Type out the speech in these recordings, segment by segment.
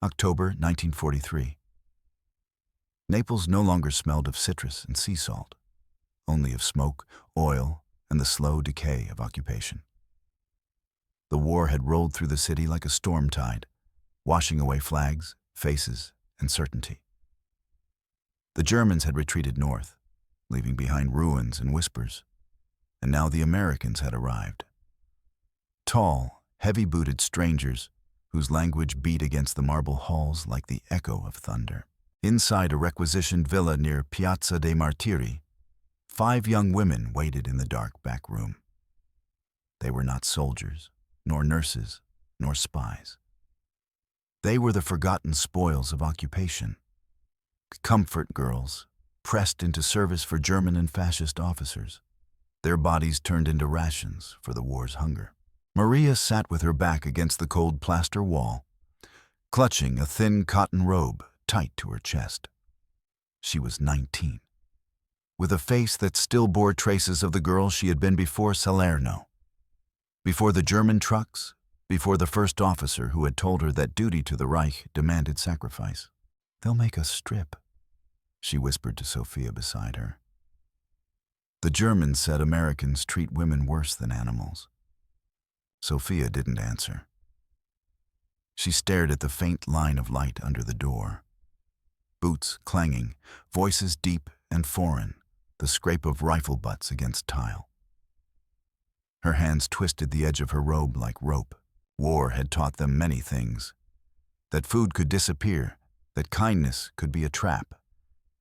October 1943. Naples no longer smelled of citrus and sea salt, only of smoke, oil, and the slow decay of occupation. The war had rolled through the city like a storm tide, washing away flags, faces, and certainty. The Germans had retreated north, leaving behind ruins and whispers, and now the Americans had arrived. Tall, heavy-booted strangers whose language beat against the marble halls like the echo of thunder. Inside a requisitioned villa near Piazza dei Martiri, 5 young women waited in the dark back room. They were not soldiers, nor nurses, nor spies. They were the forgotten spoils of occupation. Comfort girls, pressed into service for German and fascist officers, their bodies turned into rations for the war's hunger. Maria sat with her back against the cold plaster wall, clutching a thin cotton robe tight to her chest. She was 19, with a face that still bore traces of the girl she had been before Salerno, before the German trucks, before the first officer who had told her that duty to the Reich demanded sacrifice. "They'll make us strip," she whispered to Sophia beside her. The Germans said Americans treat women worse than animals. Sophia didn't answer. She stared at the faint line of light under the door. Boots clanging, voices deep and foreign, the scrape of rifle butts against tile. Her hands twisted the edge of her robe like rope. War had taught them many things. That food could disappear, that kindness could be a trap,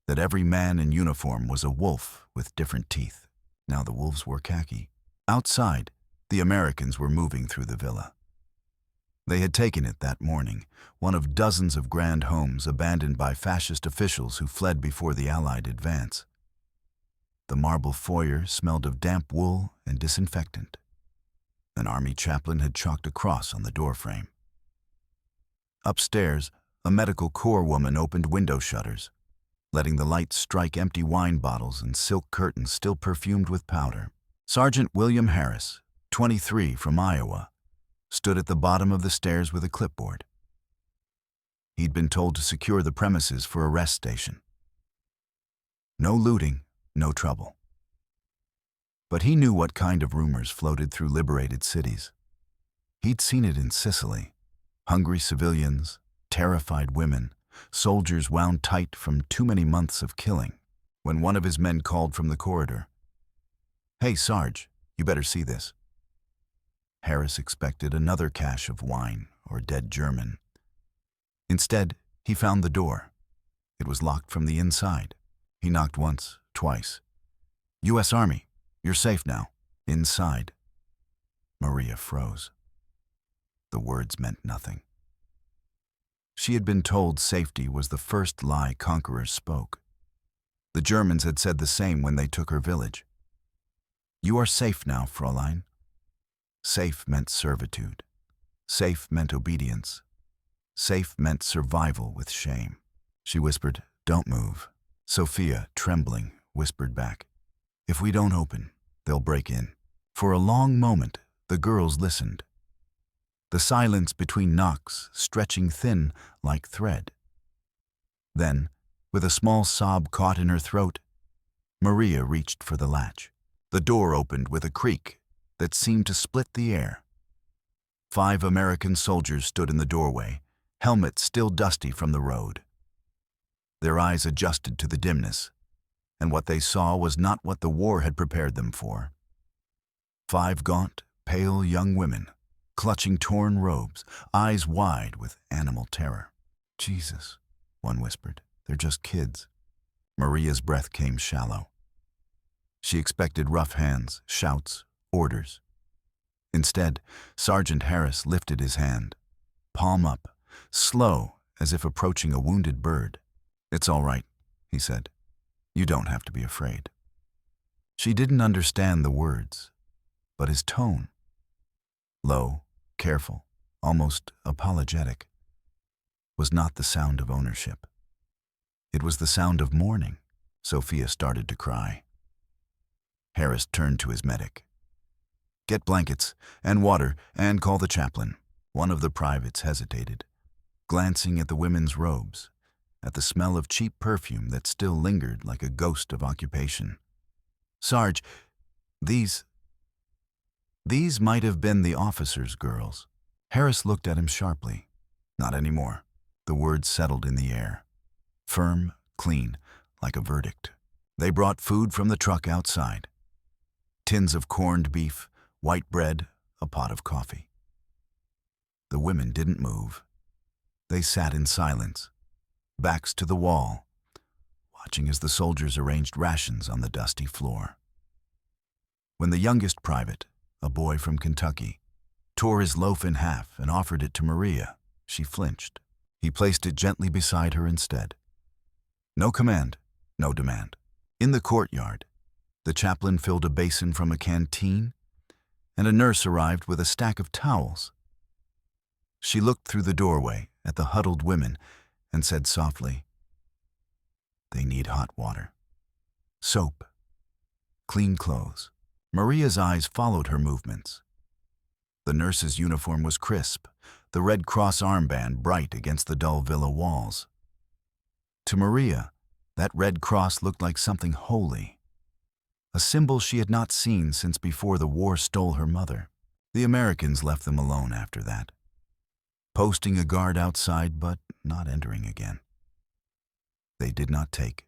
that every man in uniform was a wolf with different teeth. Now the wolves wore khaki. Outside, the Americans were moving through the villa. They had taken it that morning, one of dozens of grand homes abandoned by fascist officials who fled before the Allied advance. The marble foyer smelled of damp wool and disinfectant. An army chaplain had chalked a cross on the doorframe. Upstairs, a medical corps woman opened window shutters, letting the light strike empty wine bottles and silk curtains still perfumed with powder. Sergeant William Harris, 23, from Iowa, stood at the bottom of the stairs with a clipboard. He'd been told to secure the premises for a rest station. No looting, no trouble. But he knew what kind of rumors floated through liberated cities. He'd seen it in Sicily: hungry civilians, terrified women, soldiers wound tight from too many months of killing. When one of his men called from the corridor, "Hey, Sarge, you better see this." Harris expected another cache of wine or dead German. Instead, he found the door. It was locked from the inside. He knocked once, twice. "U.S. Army, you're safe now." Inside. Maria froze. The words meant nothing. She had been told safety was the first lie conquerors spoke. The Germans had said the same when they took her village. "You are safe now, Fräulein." Safe meant servitude. Safe meant obedience. Safe meant survival with shame. She whispered, "Don't move." Sophia, trembling, whispered back, "If we don't open, they'll break in." For a long moment, the girls listened. The silence between knocks stretching thin like thread. Then, with a small sob caught in her throat, Maria reached for the latch. The door opened with a creak that seemed to split the air. 5 American soldiers stood in the doorway, helmets still dusty from the road. Their eyes adjusted to the dimness, and what they saw was not what the war had prepared them for. 5 gaunt, pale young women, clutching torn robes, eyes wide with animal terror. "Jesus," one whispered, "they're just kids." Maria's breath came shallow. She expected rough hands, shouts, orders. Instead, Sergeant Harris lifted his hand, palm up, slow as if approaching a wounded bird. "It's all right," he said. "You don't have to be afraid." She didn't understand the words, but his tone, low, careful, almost apologetic, was not the sound of ownership. It was the sound of mourning. Sophia started to cry. Harris turned to his medic. "Get blankets and water and call the chaplain." One of the privates hesitated. glancing at the women's robes, at the smell of cheap perfume that still lingered like a ghost of occupation. "Sarge, these might have been the officers' girls." Harris looked at him sharply. "Not anymore." The words settled in the air. Firm, clean, like a verdict. They brought food from the truck outside. Tins of corned beef, white bread, a pot of coffee. The women didn't move. They sat in silence, backs to the wall, watching as the soldiers arranged rations on the dusty floor. When the youngest private, a boy from Kentucky, tore his loaf in half and offered it to Maria, she flinched. He placed it gently beside her instead. No command, no demand. In the courtyard, the chaplain filled a basin from a canteen, and a nurse arrived with a stack of towels. She looked through the doorway at the huddled women and said softly, "They need hot water, soap, clean clothes." Maria's eyes followed her movements. The nurse's uniform was crisp, the Red Cross armband bright against the dull villa walls. To Maria, that Red Cross looked like something holy, a symbol she had not seen since before the war stole her mother. The Americans left them alone after that, posting a guard outside but not entering again. They did not take.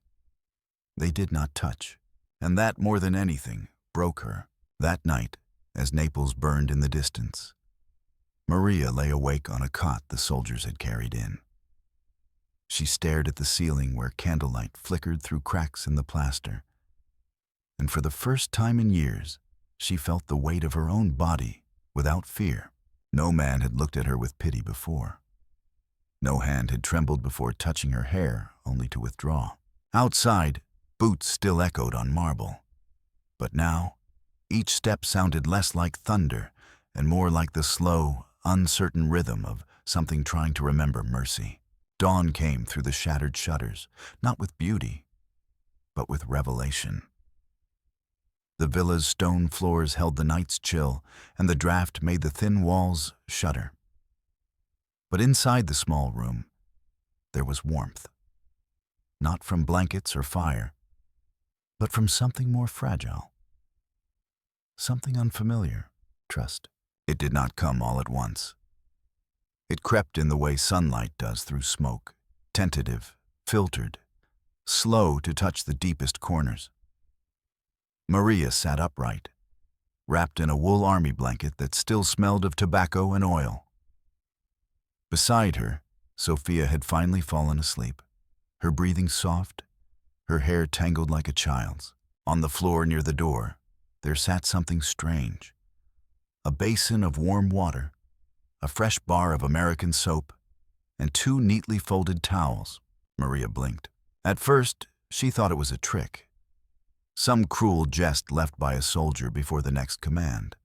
They did not touch. And that, more than anything, broke her. That night, as Naples burned in the distance, Maria lay awake on a cot the soldiers had carried in. She stared at the ceiling where candlelight flickered through cracks in the plaster, and for the first time in years, she felt the weight of her own body without fear. No man had looked at her with pity before. No hand had trembled before touching her hair, only to withdraw. Outside, boots still echoed on marble. But now, each step sounded less like thunder and more like the slow, uncertain rhythm of something trying to remember mercy. Dawn came through the shattered shutters, not with beauty, but with revelation. The villa's stone floors held the night's chill, and the draft made the thin walls shudder. But inside the small room, there was warmth. Not from blankets or fire, but from something more fragile. Something unfamiliar, trust. It did not come all at once. It crept in the way sunlight does through smoke, tentative, filtered, slow to touch the deepest corners. Maria sat upright, wrapped in a wool army blanket that still smelled of tobacco and oil. Beside her, Sophia had finally fallen asleep, her breathing soft, her hair tangled like a child's. On the floor near the door, there sat something strange. A basin of warm water, a fresh bar of American soap, and two neatly folded towels. Maria blinked. At first, she thought it was a trick, some cruel jest left by a soldier before the next command.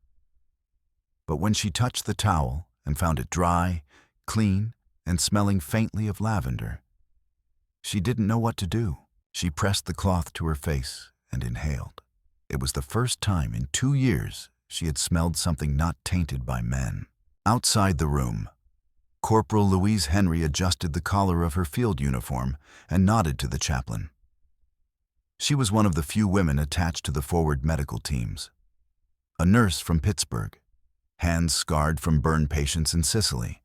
But when she touched the towel and found it dry, clean, and smelling faintly of lavender, she didn't know what to do. She pressed the cloth to her face and inhaled. It was the first time in 2 years she had smelled something not tainted by men. Outside the room, Corporal Louise Henry adjusted the collar of her field uniform and nodded to the chaplain. She was one of the few women attached to the forward medical teams. A nurse from Pittsburgh, hands scarred from burn patients in Sicily,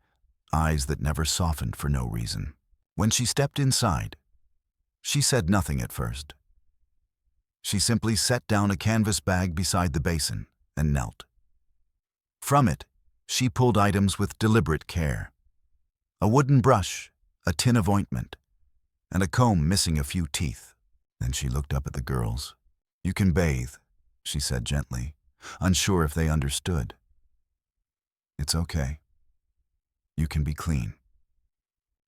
eyes that never softened for no reason. When she stepped inside, she said nothing at first. She simply set down a canvas bag beside the basin and knelt. From it, she pulled items with deliberate care. A wooden brush, a tin of ointment, and a comb missing a few teeth. Then she looked up at the girls. "You can bathe," she said gently, unsure if they understood. "It's okay. You can be clean."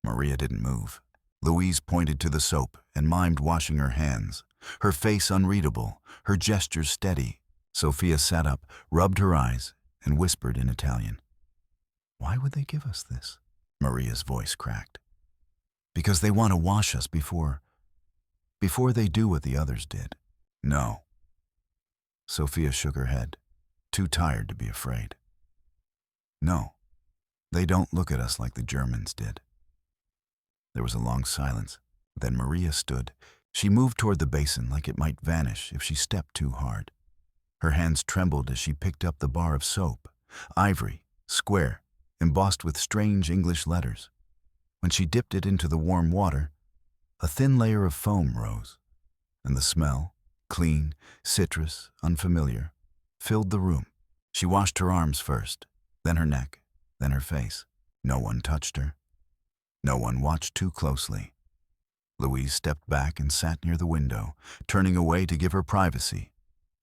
Maria didn't move. Louise pointed to the soap and mimed washing her hands, her face unreadable, her gestures steady. Sophia sat up, rubbed her eyes, and whispered in Italian. "Why would they give us this?" Maria's voice cracked. "Because they want to wash us before they do what the others did." "No." Sophia shook her head, too tired to be afraid. "No, they don't look at us like the Germans did." There was a long silence. Then Maria stood. She moved toward the basin like it might vanish if she stepped too hard. Her hands trembled as she picked up the bar of soap, ivory, square, embossed with strange English letters. When she dipped it into the warm water, a thin layer of foam rose, and the smell, clean, citrus, unfamiliar, filled the room. She washed her arms first, then her neck, then her face. No one touched her. No one watched too closely. Louise stepped back and sat near the window, turning away to give her privacy,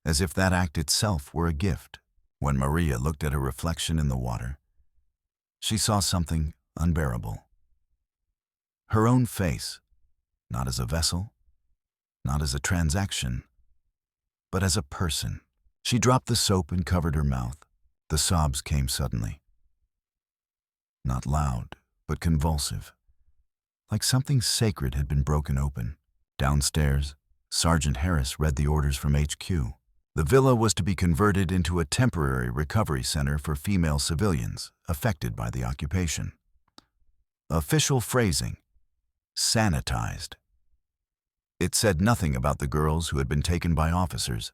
as if that act itself were a gift. When Maria looked at her reflection in the water, she saw something unbearable. Her own face, not as a vessel, not as a transaction, but as a person. She dropped the soap and covered her mouth. The sobs came suddenly. Not loud, but convulsive, like something sacred had been broken open. Downstairs, Sergeant Harris read the orders from HQ. The villa was to be converted into a temporary recovery center for female civilians affected by the occupation. Official phrasing: sanitized. It said nothing about the girls who had been taken by officers,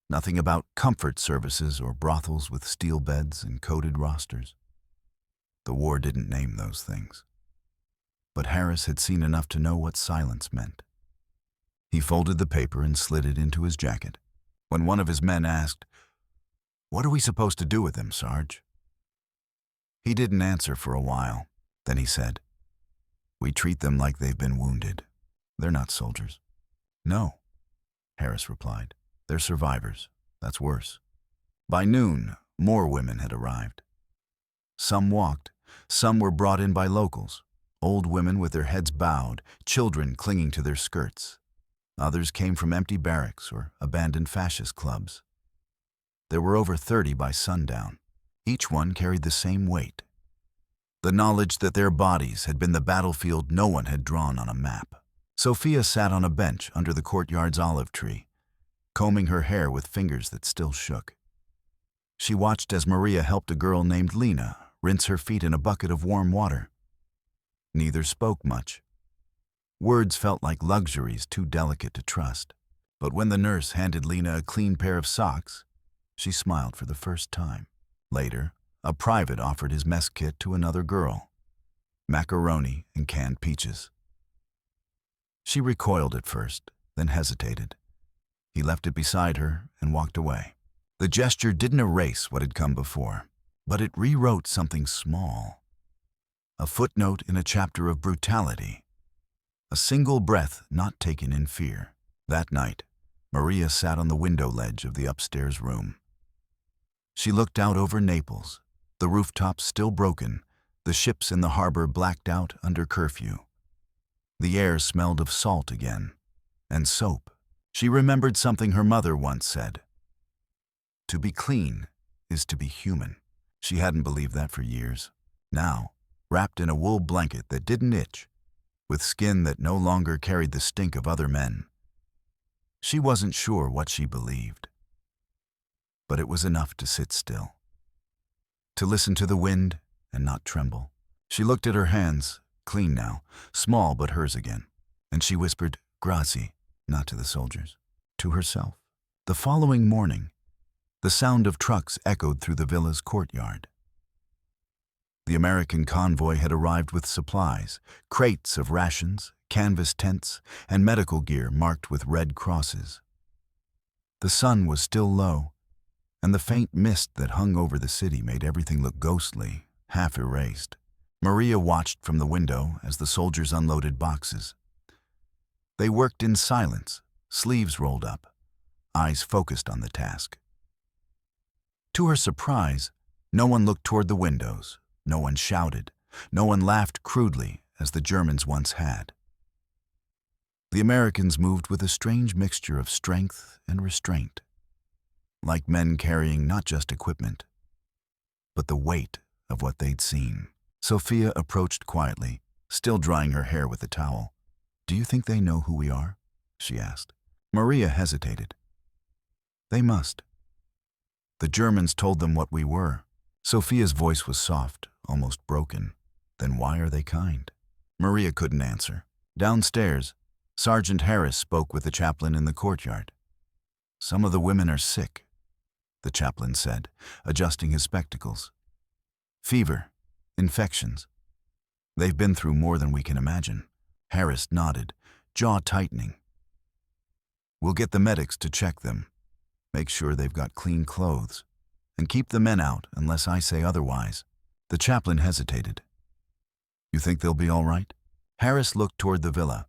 nothing about comfort services or brothels with steel beds and coded rosters. The war didn't name those things. But Harris had seen enough to know what silence meant. He folded the paper and slid it into his jacket. When one of his men asked, "What are we supposed to do with them, Sarge?" He didn't answer for a while. Then he said, "We treat them like they've been wounded. They're not soldiers." "No," Harris replied. "They're survivors. That's worse." By noon, more women had arrived. Some walked, some were brought in by locals, old women with their heads bowed, children clinging to their skirts. Others came from empty barracks or abandoned fascist clubs. There were over 30 by sundown. Each one carried the same weight: the knowledge that their bodies had been the battlefield no one had drawn on a map. Sophia sat on a bench under the courtyard's olive tree, combing her hair with fingers that still shook. She watched as Maria helped a girl named Lena rinse her feet in a bucket of warm water. Neither spoke much. Words felt like luxuries too delicate to trust. But when the nurse handed Lena a clean pair of socks, she smiled for the first time. Later, a private offered his mess kit to another girl: macaroni and canned peaches. She recoiled at first, then hesitated. He left it beside her and walked away. The gesture didn't erase what had come before, but it rewrote something small. A footnote in a chapter of brutality. A single breath not taken in fear. That night, Maria sat on the window ledge of the upstairs room. She looked out over Naples, the rooftops still broken, the ships in the harbor blacked out under curfew. The air smelled of salt again, and soap. She remembered something her mother once said: "To be clean is to be human." She hadn't believed that for years. Now, wrapped in a wool blanket that didn't itch, with skin that no longer carried the stink of other men, she wasn't sure what she believed. But it was enough to sit still, to listen to the wind and not tremble. She looked at her hands, clean now, small but hers again, and she whispered, "Grazie," not to the soldiers, to herself. The following morning, the sound of trucks echoed through the villa's courtyard. The American convoy had arrived with supplies, crates of rations, canvas tents, and medical gear marked with red crosses. The sun was still low, and the faint mist that hung over the city made everything look ghostly, half erased. Maria watched from the window as the soldiers unloaded boxes. They worked in silence, sleeves rolled up, eyes focused on the task. To her surprise, no one looked toward the windows, no one shouted, no one laughed crudely as the Germans once had. The Americans moved with a strange mixture of strength and restraint, like men carrying not just equipment, but the weight of what they'd seen. Sophia approached quietly, still drying her hair with a towel. "Do you think they know who we are?" she asked. Maria hesitated. "They must. The Germans told them what we were." Sophia's voice was soft, almost broken. "Then why are they kind?" Maria couldn't answer. Downstairs, Sergeant Harris spoke with the chaplain in the courtyard. "Some of the women are sick," the chaplain said, adjusting his spectacles. "Fever, infections. They've been through more than we can imagine." Harris nodded, jaw tightening. "We'll get the medics to check them. Make sure they've got clean clothes. And keep the men out unless I say otherwise." The chaplain hesitated. "You think they'll be all right?" Harris looked toward the villa.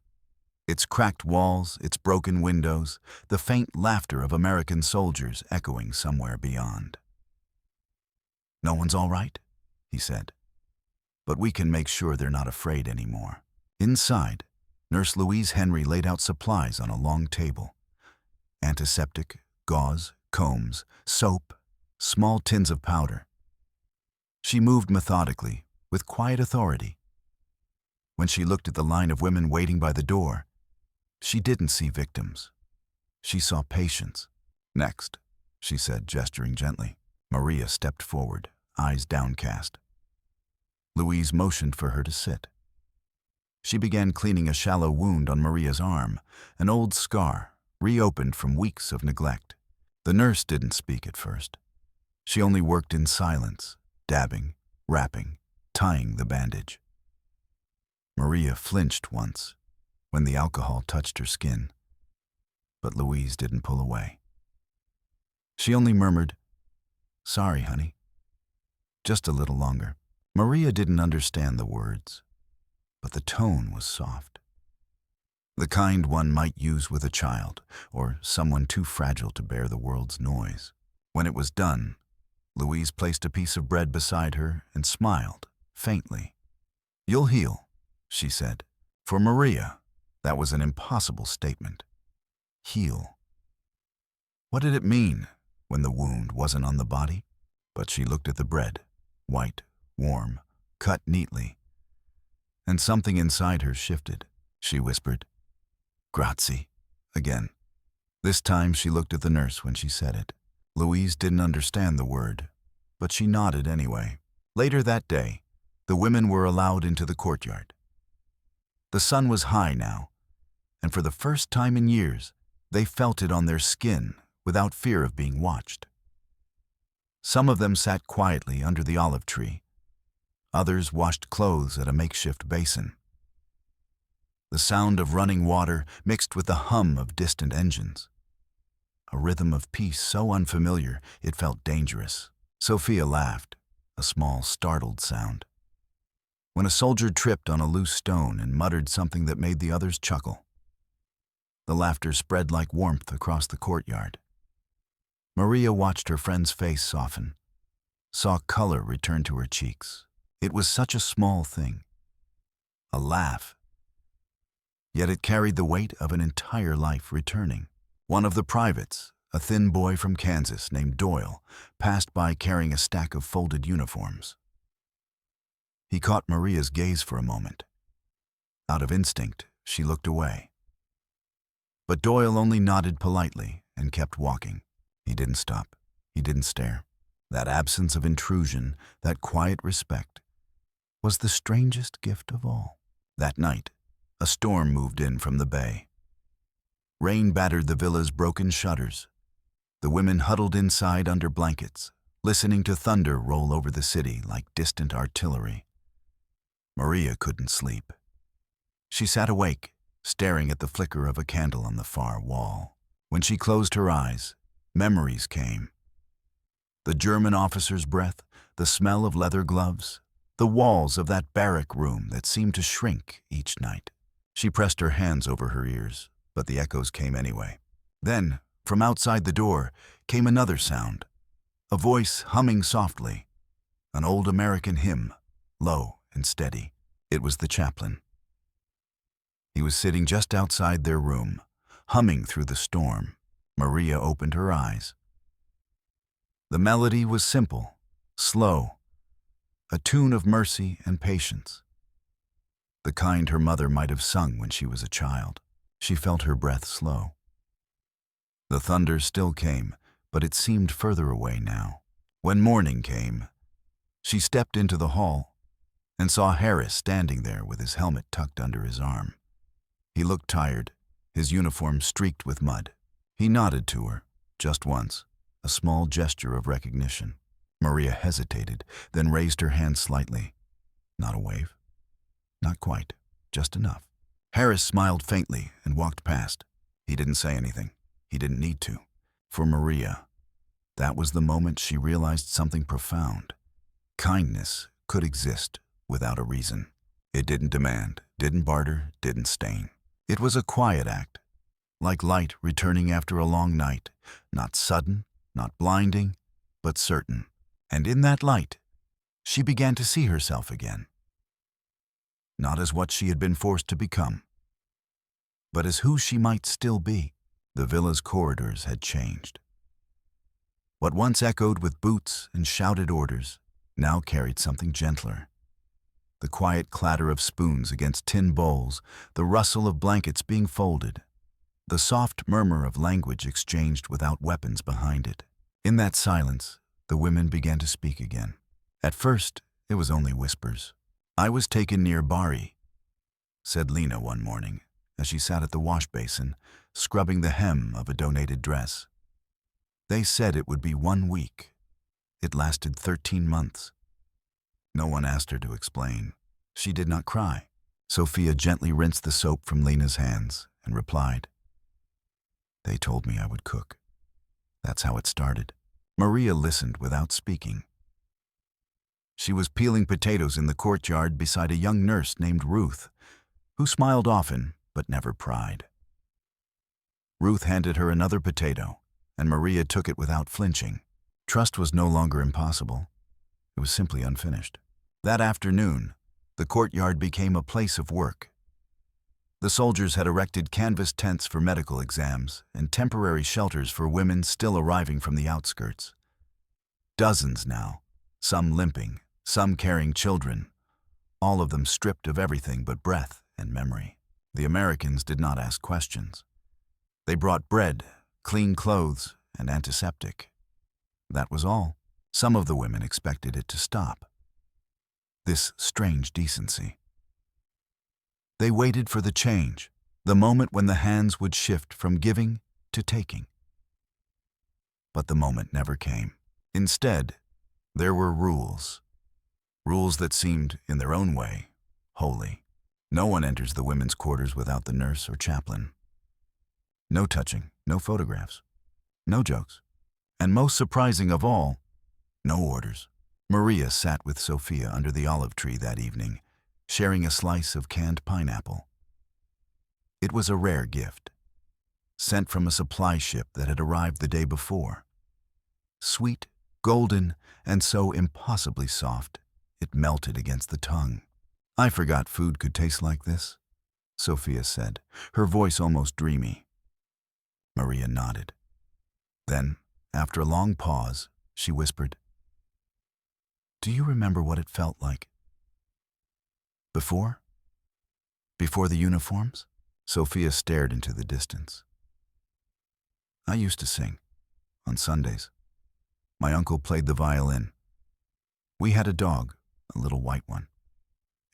Its cracked walls, its broken windows, the faint laughter of American soldiers echoing somewhere beyond. "No one's all right," he said. "But we can make sure they're not afraid anymore." Inside, Nurse Louise Henry laid out supplies on a long table. Antiseptic, gauze, combs, soap, small tins of powder. She moved methodically, with quiet authority. When she looked at the line of women waiting by the door, she didn't see victims. She saw patients. "Next," she said, gesturing gently. Maria stepped forward, eyes downcast. Louise motioned for her to sit. She began cleaning a shallow wound on Maria's arm, an old scar, reopened from weeks of neglect. The nurse didn't speak at first. She only worked in silence, dabbing, wrapping, tying the bandage. Maria flinched once, when the alcohol touched her skin, but Louise didn't pull away. She only murmured, "Sorry, honey. Just a little longer." Maria didn't understand the words, but the tone was soft. The kind one might use with a child, or someone too fragile to bear the world's noise. When it was done, Louise placed a piece of bread beside her and smiled, faintly. "You'll heal," she said. For Maria, that was an impossible statement. Heal. What did it mean when the wound wasn't on the body? But she looked at the bread, white, warm, cut neatly, and something inside her shifted. She whispered, "Grazie," again. This time she looked at the nurse when she said it. Louise didn't understand the word, but she nodded anyway. Later that day, the women were allowed into the courtyard. The sun was high now, and for the first time in years, they felt it on their skin without fear of being watched. Some of them sat quietly under the olive tree. Others washed clothes at a makeshift basin. The sound of running water mixed with the hum of distant engines. A rhythm of peace so unfamiliar it felt dangerous. Sophia laughed, a small, startled sound. When a soldier tripped on a loose stone and muttered something that made the others chuckle. The laughter spread like warmth across the courtyard. Maria watched her friend's face soften, saw color return to her cheeks. It was such a small thing. A laugh. Yet it carried the weight of an entire life returning. One of the privates, a thin boy from Kansas named Doyle, passed by carrying a stack of folded uniforms. He caught Maria's gaze for a moment. Out of instinct, she looked away. But Doyle only nodded politely and kept walking. He didn't stop. He didn't stare. That absence of intrusion, that quiet respect, was the strangest gift of all. That night, a storm moved in from the bay. Rain battered the villa's broken shutters. The women huddled inside under blankets, listening to thunder roll over the city like distant artillery. Maria couldn't sleep. She sat awake, staring at the flicker of a candle on the far wall. When she closed her eyes, memories came. The German officer's breath, the smell of leather gloves, the walls of that barrack room that seemed to shrink each night. She pressed her hands over her ears, but the echoes came anyway. Then, from outside the door, came another sound, a voice humming softly, an old American hymn, low and steady. It was the chaplain. He was sitting just outside their room, humming through the storm. Maria opened her eyes. The melody was simple, slow, a tune of mercy and patience. The kind her mother might have sung when she was a child. She felt her breath slow. The thunder still came, but it seemed further away now. When morning came, she stepped into the hall and saw Harris standing there with his helmet tucked under his arm. He looked tired, his uniform streaked with mud. He nodded to her, just once, a small gesture of recognition. Maria hesitated, then raised her hand slightly. Not a wave. Not quite, just enough. Harris smiled faintly and walked past. He didn't say anything. He didn't need to. For Maria, that was the moment she realized something profound. Kindness could exist without a reason. It didn't demand, didn't barter, didn't stain. It was a quiet act, like light returning after a long night, not sudden, not blinding, but certain. And in that light, she began to see herself again. Not as what she had been forced to become, but as who she might still be. The villa's corridors had changed. What once echoed with boots and shouted orders now carried something gentler. The quiet clatter of spoons against tin bowls, the rustle of blankets being folded, the soft murmur of language exchanged without weapons behind it. In that silence, the women began to speak again. At first, it was only whispers. "I was taken near Bari," said Lena one morning, as she sat at the wash basin, scrubbing the hem of a donated dress. "They said it would be 1 week. It lasted 13 months. No one asked her to explain. She did not cry. Sophia gently rinsed the soap from Lena's hands and replied, "They told me I would cook. That's how it started." Maria listened without speaking. She was peeling potatoes in the courtyard beside a young nurse named Ruth, who smiled often but never pried. Ruth handed her another potato, and Maria took it without flinching. Trust was no longer impossible. It was simply unfinished. That afternoon, the courtyard became a place of work. The soldiers had erected canvas tents for medical exams and temporary shelters for women still arriving from the outskirts. Dozens now, some limping, some carrying children, all of them stripped of everything but breath and memory. The Americans did not ask questions. They brought bread, clean clothes, and antiseptic. That was all. Some of the women expected it to stop. This strange decency. They waited for the change, the moment when the hands would shift from giving to taking. But the moment never came. Instead, there were rules. Rules that seemed, in their own way, holy. No one enters the women's quarters without the nurse or chaplain. No touching, no photographs, no jokes, and most surprising of all, no orders. Maria sat with Sophia under the olive tree that evening, sharing a slice of canned pineapple. It was a rare gift, sent from a supply ship that had arrived the day before. Sweet, golden, and so impossibly soft, it melted against the tongue. "I forgot food could taste like this," Sophia said, her voice almost dreamy. Maria nodded. Then, after a long pause, she whispered, "Do you remember what it felt like? Before? Before the uniforms?" Sophia stared into the distance. "I used to sing, on Sundays. My uncle played the violin. We had a dog, a little white one.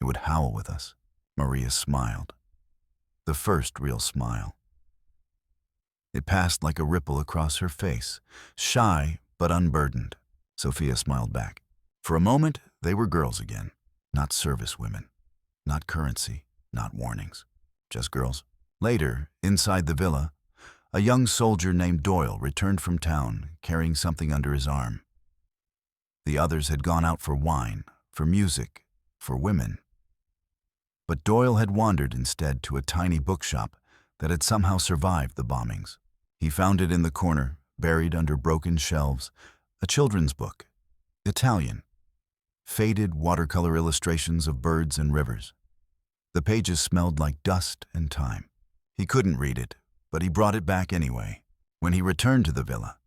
It would howl with us." Maria smiled. The first real smile. It passed like a ripple across her face, shy but unburdened. Sophia smiled back. For a moment, they were girls again. Not service women. Not currency. Not warnings. Just girls. Later, inside the villa, a young soldier named Doyle returned from town, carrying something under his arm. The others had gone out for wine, for music, for women. But Doyle had wandered instead to a tiny bookshop that had somehow survived the bombings. He found it in the corner, buried under broken shelves, a children's book, Italian, faded watercolor illustrations of birds and rivers. The pages smelled like dust and time. He couldn't read it, but he brought it back anyway. When he returned to the villa,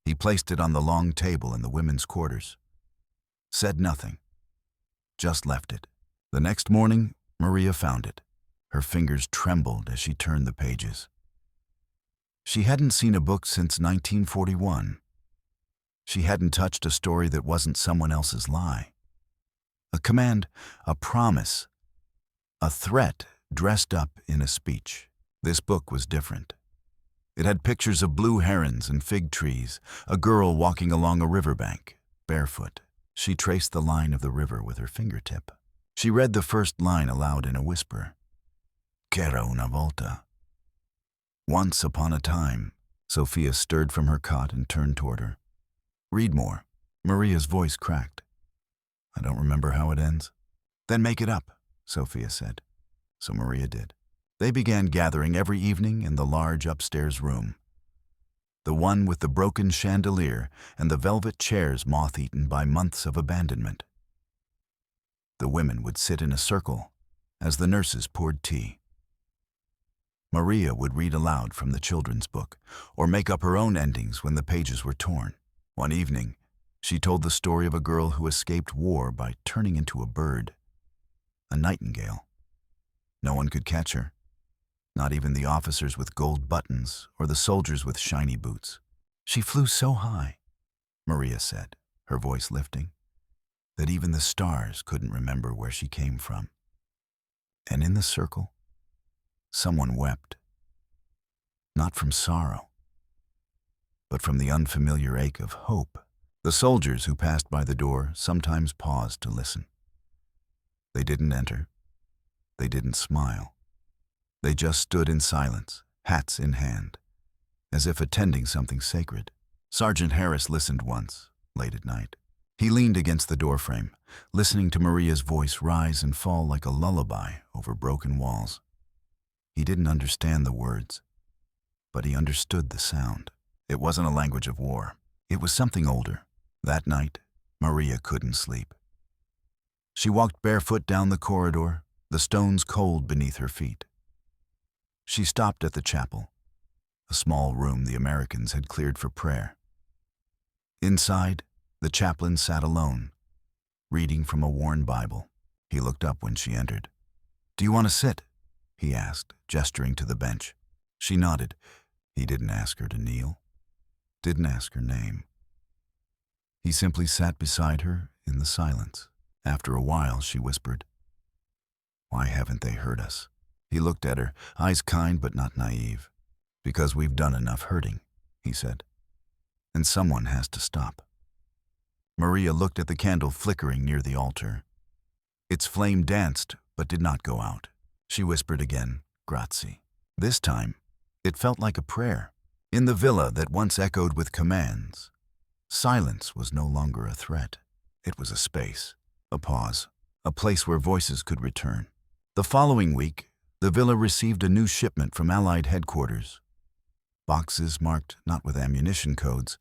he placed it on the long table in the women's quarters. Said nothing, just left it. The next morning, Maria found it. Her fingers trembled as she turned the pages. She hadn't seen a book since 1941. She hadn't touched a story that wasn't someone else's lie. A command, a promise, a threat dressed up in a speech. This book was different. It had pictures of blue herons and fig trees, a girl walking along a riverbank, barefoot. She traced the line of the river with her fingertip. She read the first line aloud in a whisper. C'era una volta. Once upon a time. Sophia stirred from her cot and turned toward her. Read more. Maria's voice cracked. I don't remember how it ends. Then make it up, Sophia said. So Maria did. They began gathering every evening in the large upstairs room, the one with the broken chandelier and the velvet chairs moth-eaten by months of abandonment. The women would sit in a circle as the nurses poured tea. Maria would read aloud from the children's book or make up her own endings when the pages were torn. One evening, she told the story of a girl who escaped war by turning into a bird, a nightingale. No one could catch her, not even the officers with gold buttons or the soldiers with shiny boots. She flew so high, Maria said, her voice lifting, that even the stars couldn't remember where she came from. And in the circle, someone wept, not from sorrow, but from the unfamiliar ache of hope. The soldiers who passed by the door sometimes paused to listen. They didn't enter. They didn't smile. They just stood in silence, hats in hand, as if attending something sacred. Sergeant Harris listened once, late at night. He leaned against the doorframe, listening to Maria's voice rise and fall like a lullaby over broken walls. He didn't understand the words, but he understood the sound. It wasn't a language of war. It was something older. That night, Maria couldn't sleep. She walked barefoot down the corridor, the stones cold beneath her feet. She stopped at the chapel, a small room the Americans had cleared for prayer. Inside, the chaplain sat alone, reading from a worn Bible. He looked up when she entered. "Do you want to sit?" he asked, gesturing to the bench. She nodded. He didn't ask her to kneel, didn't ask her name. He simply sat beside her in the silence. After a while, she whispered, "Why haven't they hurt us?" He looked at her, eyes kind but not naive. "Because we've done enough hurting," he said. "And someone has to stop." Maria looked at the candle flickering near the altar. Its flame danced but did not go out. She whispered again, "Grazie." This time, it felt like a prayer. In the villa that once echoed with commands, silence was no longer a threat. It was a space, a pause, a place where voices could return. The following week, the villa received a new shipment from Allied headquarters. Boxes marked not with ammunition codes,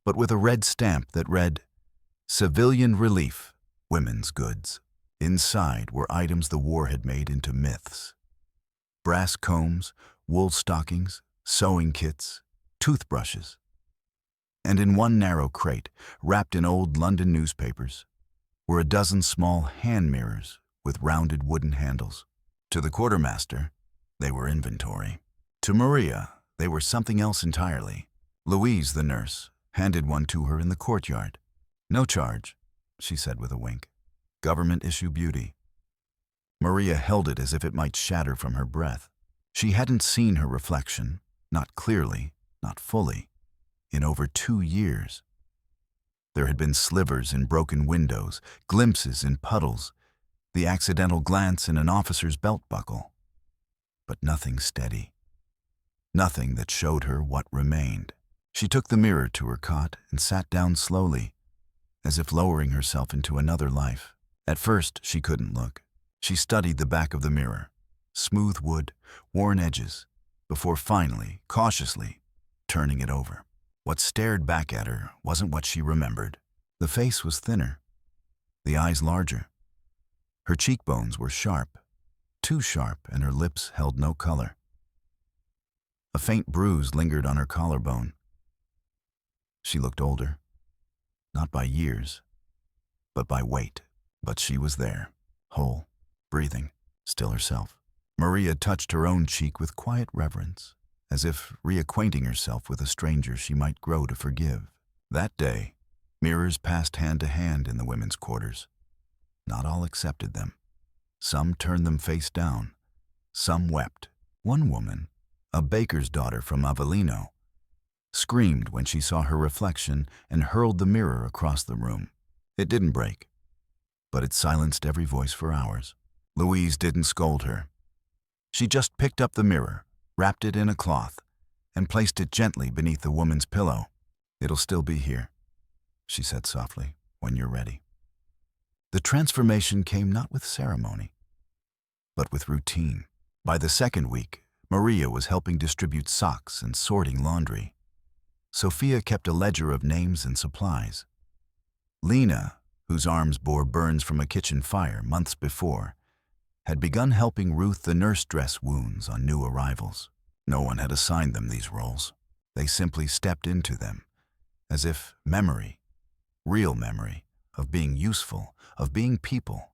but with a red stamp that read, "Civilian Relief, Women's Goods." Inside were items the war had made into myths. Brass combs, wool stockings, sewing kits, toothbrushes. And in one narrow crate, wrapped in old London newspapers, were a dozen small hand mirrors with rounded wooden handles. To the quartermaster, they were inventory. To Maria, they were something else entirely. Louise, the nurse, handed one to her in the courtyard. "No charge," she said with a wink. "Government issue beauty." Maria held it as if it might shatter from her breath. She hadn't seen her reflection, not clearly, not fully, in over 2 years. There had been slivers in broken windows, glimpses in puddles, the accidental glance in an officer's belt buckle. But nothing steady. Nothing that showed her what remained. She took the mirror to her cot and sat down slowly, as if lowering herself into another life. At first, she couldn't look. She studied the back of the mirror, smooth wood, worn edges, before finally, cautiously, turning it over. What stared back at her wasn't what she remembered. The face was thinner, the eyes larger. Her cheekbones were sharp, too sharp, and her lips held no color. A faint bruise lingered on her collarbone. She looked older, not by years, but by weight. But she was there, whole, breathing, still herself. Maria touched her own cheek with quiet reverence, as if reacquainting herself with a stranger she might grow to forgive. That day, mirrors passed hand to hand in the women's quarters. Not all accepted them. Some turned them face down. Some wept. One woman, a baker's daughter from Avellino, screamed when she saw her reflection and hurled the mirror across the room. It didn't break, but it silenced every voice for hours. Louise didn't scold her. She just picked up the mirror, wrapped it in a cloth, and placed it gently beneath the woman's pillow. "It'll still be here," she said softly, "when you're ready." The transformation came not with ceremony, but with routine. By the second week, Maria was helping distribute socks and sorting laundry. Sophia kept a ledger of names and supplies. Lena, whose arms bore burns from a kitchen fire months before, had begun helping Ruth the nurse dress wounds on new arrivals. No one had assigned them these roles. They simply stepped into them, as if memory, real memory, of being useful, of being people,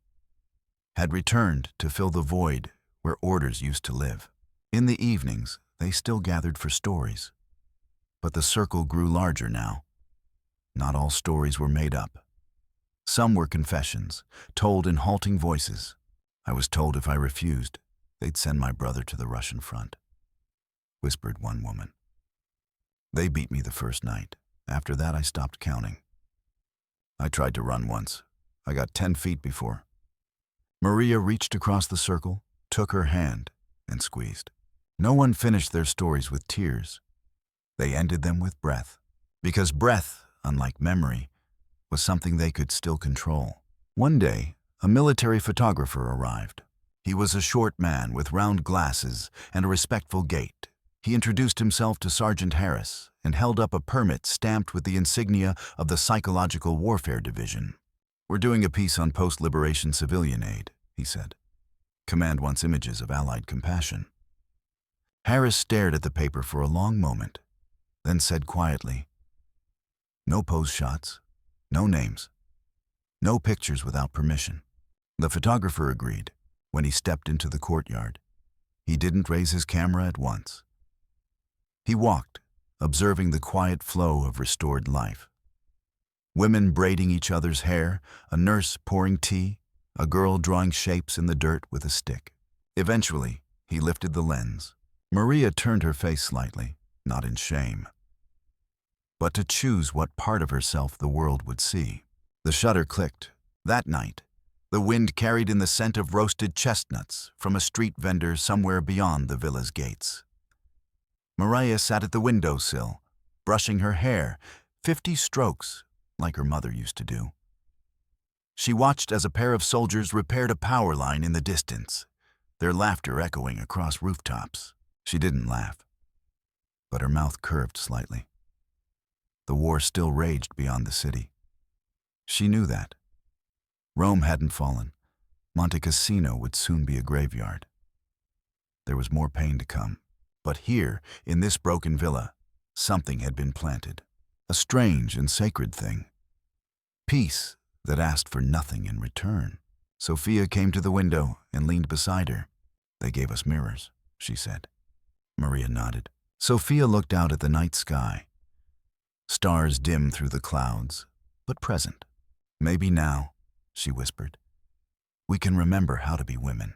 had returned to fill the void where orders used to live. In the evenings, they still gathered for stories. But the circle grew larger now. Not all stories were made up. Some were confessions, told in halting voices. "I was told if I refused, they'd send my brother to the Russian front," whispered one woman. "They beat me the first night. After that, I stopped counting. I tried to run once. I got 10 feet before." Maria reached across the circle, took her hand, and squeezed. No one finished their stories with tears. They ended them with breath, because breath, unlike memory, was something they could still control. One day, a military photographer arrived. He was a short man with round glasses and a respectful gait. He introduced himself to Sergeant Harris and held up a permit stamped with the insignia of the Psychological Warfare Division. "We're doing a piece on post-liberation civilian aid," he said. "Command wants images of Allied compassion." Harris stared at the paper for a long moment, then said quietly, "No pose shots, no names, no pictures without permission." The photographer agreed. When he stepped into the courtyard, he didn't raise his camera at once. He walked, observing the quiet flow of restored life. Women braiding each other's hair, a nurse pouring tea, a girl drawing shapes in the dirt with a stick. Eventually, he lifted the lens. Maria turned her face slightly, not in shame, but to choose what part of herself the world would see. The shutter clicked. That night, the wind carried in the scent of roasted chestnuts from a street vendor somewhere beyond the villa's gates. Maria sat at the windowsill, brushing her hair, 50 strokes, like her mother used to do. She watched as a pair of soldiers repaired a power line in the distance, their laughter echoing across rooftops. She didn't laugh, but her mouth curved slightly. The war still raged beyond the city. She knew that. Rome hadn't fallen. Monte Cassino would soon be a graveyard. There was more pain to come. But here, in this broken villa, something had been planted. A strange and sacred thing. Peace that asked for nothing in return. Sophia came to the window and leaned beside her. "They gave us mirrors," she said. Maria nodded. Sophia looked out at the night sky. Stars dim through the clouds, but present. "Maybe now," she whispered, "we can remember how to be women."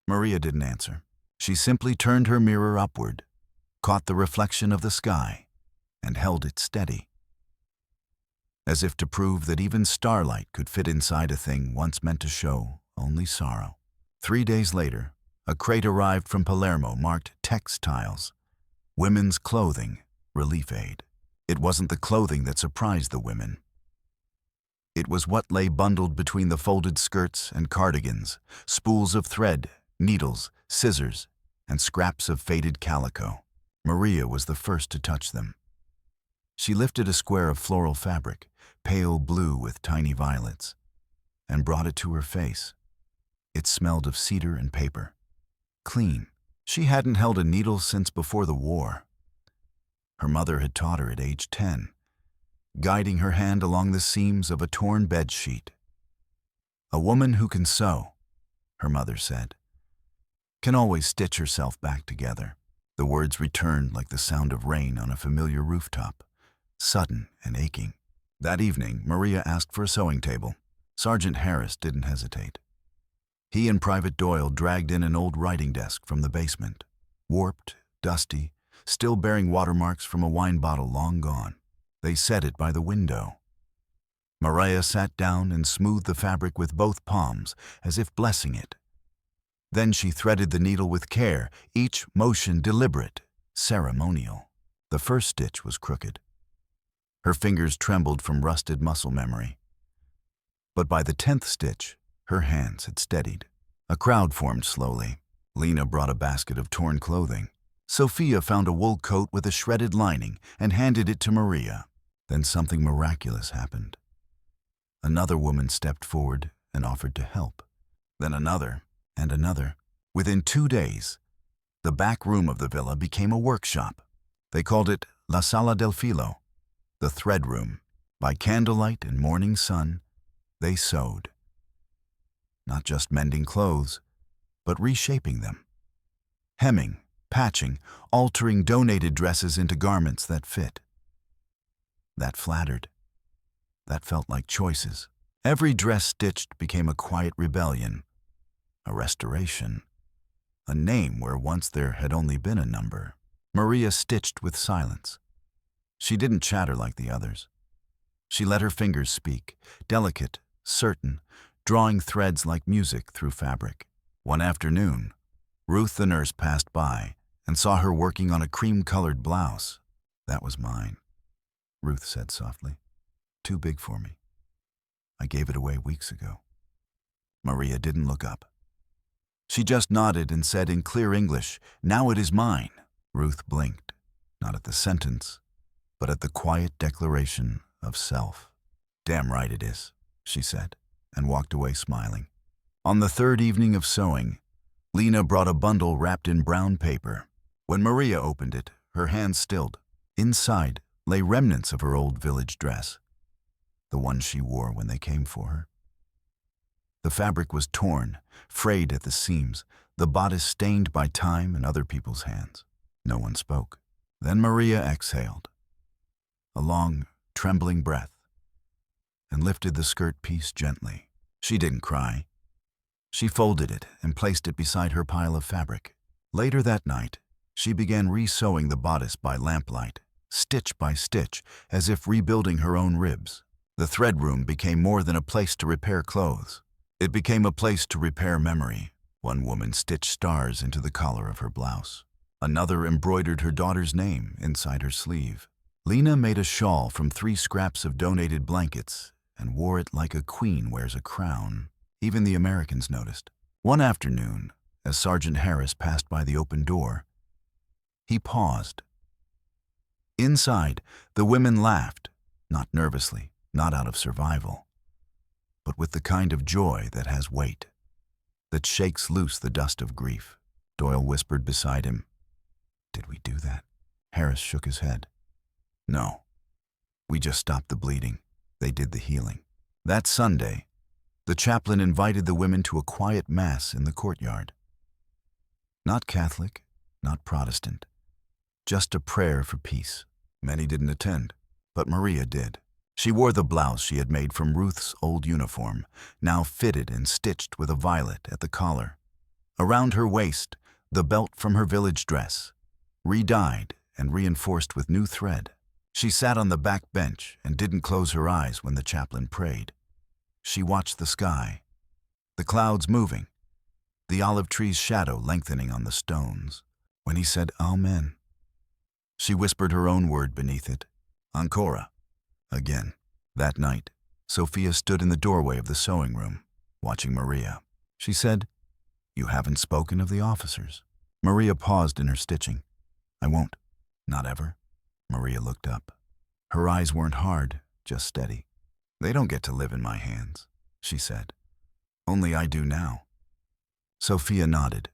Maria didn't answer. She simply turned her mirror upward, caught the reflection of the sky, and held it steady, as if to prove that even starlight could fit inside a thing once meant to show only sorrow. 3 days later, a crate arrived from Palermo marked textiles, women's clothing, relief aid. It wasn't the clothing that surprised the women. It was what lay bundled between the folded skirts and cardigans, spools of thread, needles, scissors, and scraps of faded calico. Maria was the first to touch them. She lifted a square of floral fabric, pale blue with tiny violets, and brought it to her face. It smelled of cedar and paper. Clean. She hadn't held a needle since before the war. Her mother had taught her at age 10, guiding her hand along the seams of a torn bed sheet. "A woman who can sew," her mother said, "can always stitch herself back together." The words returned like the sound of rain on a familiar rooftop, sudden and aching. That evening, Maria asked for a sewing table. Sergeant Harris didn't hesitate. He and Private Doyle dragged in an old writing desk from the basement, warped, dusty, still bearing watermarks from a wine bottle long gone. They set it by the window. Maria sat down and smoothed the fabric with both palms, as if blessing it. Then she threaded the needle with care, each motion deliberate, ceremonial. The first stitch was crooked. Her fingers trembled from rusted muscle memory. But by the 10th stitch, her hands had steadied. A crowd formed slowly. Lena brought a basket of torn clothing. Sophia found a wool coat with a shredded lining and handed it to Maria. Then something miraculous happened. Another woman stepped forward and offered to help. Then another and another. Within 2 days, the back room of the villa became a workshop. They called it La Sala del Filo, the thread room. By candlelight and morning sun, they sewed. Not just mending clothes, but reshaping them. Hemming, patching, altering donated dresses into garments that fit. That flattered. That felt like choices. Every dress stitched became a quiet rebellion, a restoration, a name where once there had only been a number. Maria stitched with silence. She didn't chatter like the others. She let her fingers speak, delicate, certain, drawing threads like music through fabric. One afternoon, Ruth the nurse passed by and saw her working on a cream-colored blouse. "That was mine," Ruth said softly. "Too big for me. I gave it away weeks ago." Maria didn't look up. She just nodded and said in clear English, "Now it is mine." Ruth blinked, not at the sentence, but at the quiet declaration of self. "Damn right it is," she said, and walked away smiling. On the third evening of sewing, Lena brought a bundle wrapped in brown paper. When Maria opened it, her hands stilled. Inside lay remnants of her old village dress, the one she wore when they came for her. The fabric was torn, frayed at the seams, the bodice stained by time and other people's hands. No one spoke. Then Maria exhaled, a long, trembling breath, and lifted the skirt piece gently. She didn't cry. She folded it and placed it beside her pile of fabric. Later that night, she began re-sewing the bodice by lamplight, stitch by stitch, as if rebuilding her own ribs. The thread room became more than a place to repair clothes. It became a place to repair memory. One woman stitched stars into the collar of her blouse. Another embroidered her daughter's name inside her sleeve. Lena made a shawl from 3 scraps of donated blankets and wore it like a queen wears a crown. Even the Americans noticed. One afternoon, as Sergeant Harris passed by the open door, he paused. Inside, the women laughed, not nervously, not out of survival, but with the kind of joy that has weight, that shakes loose the dust of grief. Doyle whispered beside him, "Did we do that?" Harris shook his head. "No. We just stopped the bleeding. They did the healing." That Sunday, the chaplain invited the women to a quiet mass in the courtyard. Not Catholic, not Protestant, just a prayer for peace. Many didn't attend, but Maria did. She wore the blouse she had made from Ruth's old uniform, now fitted and stitched with a violet at the collar. Around her waist, the belt from her village dress, re-dyed and reinforced with new thread. She sat on the back bench and didn't close her eyes when the chaplain prayed. She watched the sky, the clouds moving, the olive tree's shadow lengthening on the stones. When he said Amen, she whispered her own word beneath it, Ancora. Again. That night, Sophia stood in the doorway of the sewing room, watching Maria. She said, "You haven't spoken of the officers." Maria paused in her stitching. "I won't. Not ever." Maria looked up. Her eyes weren't hard, just steady. "They don't get to live in my hands," she said. "Only I do now." Sophia nodded.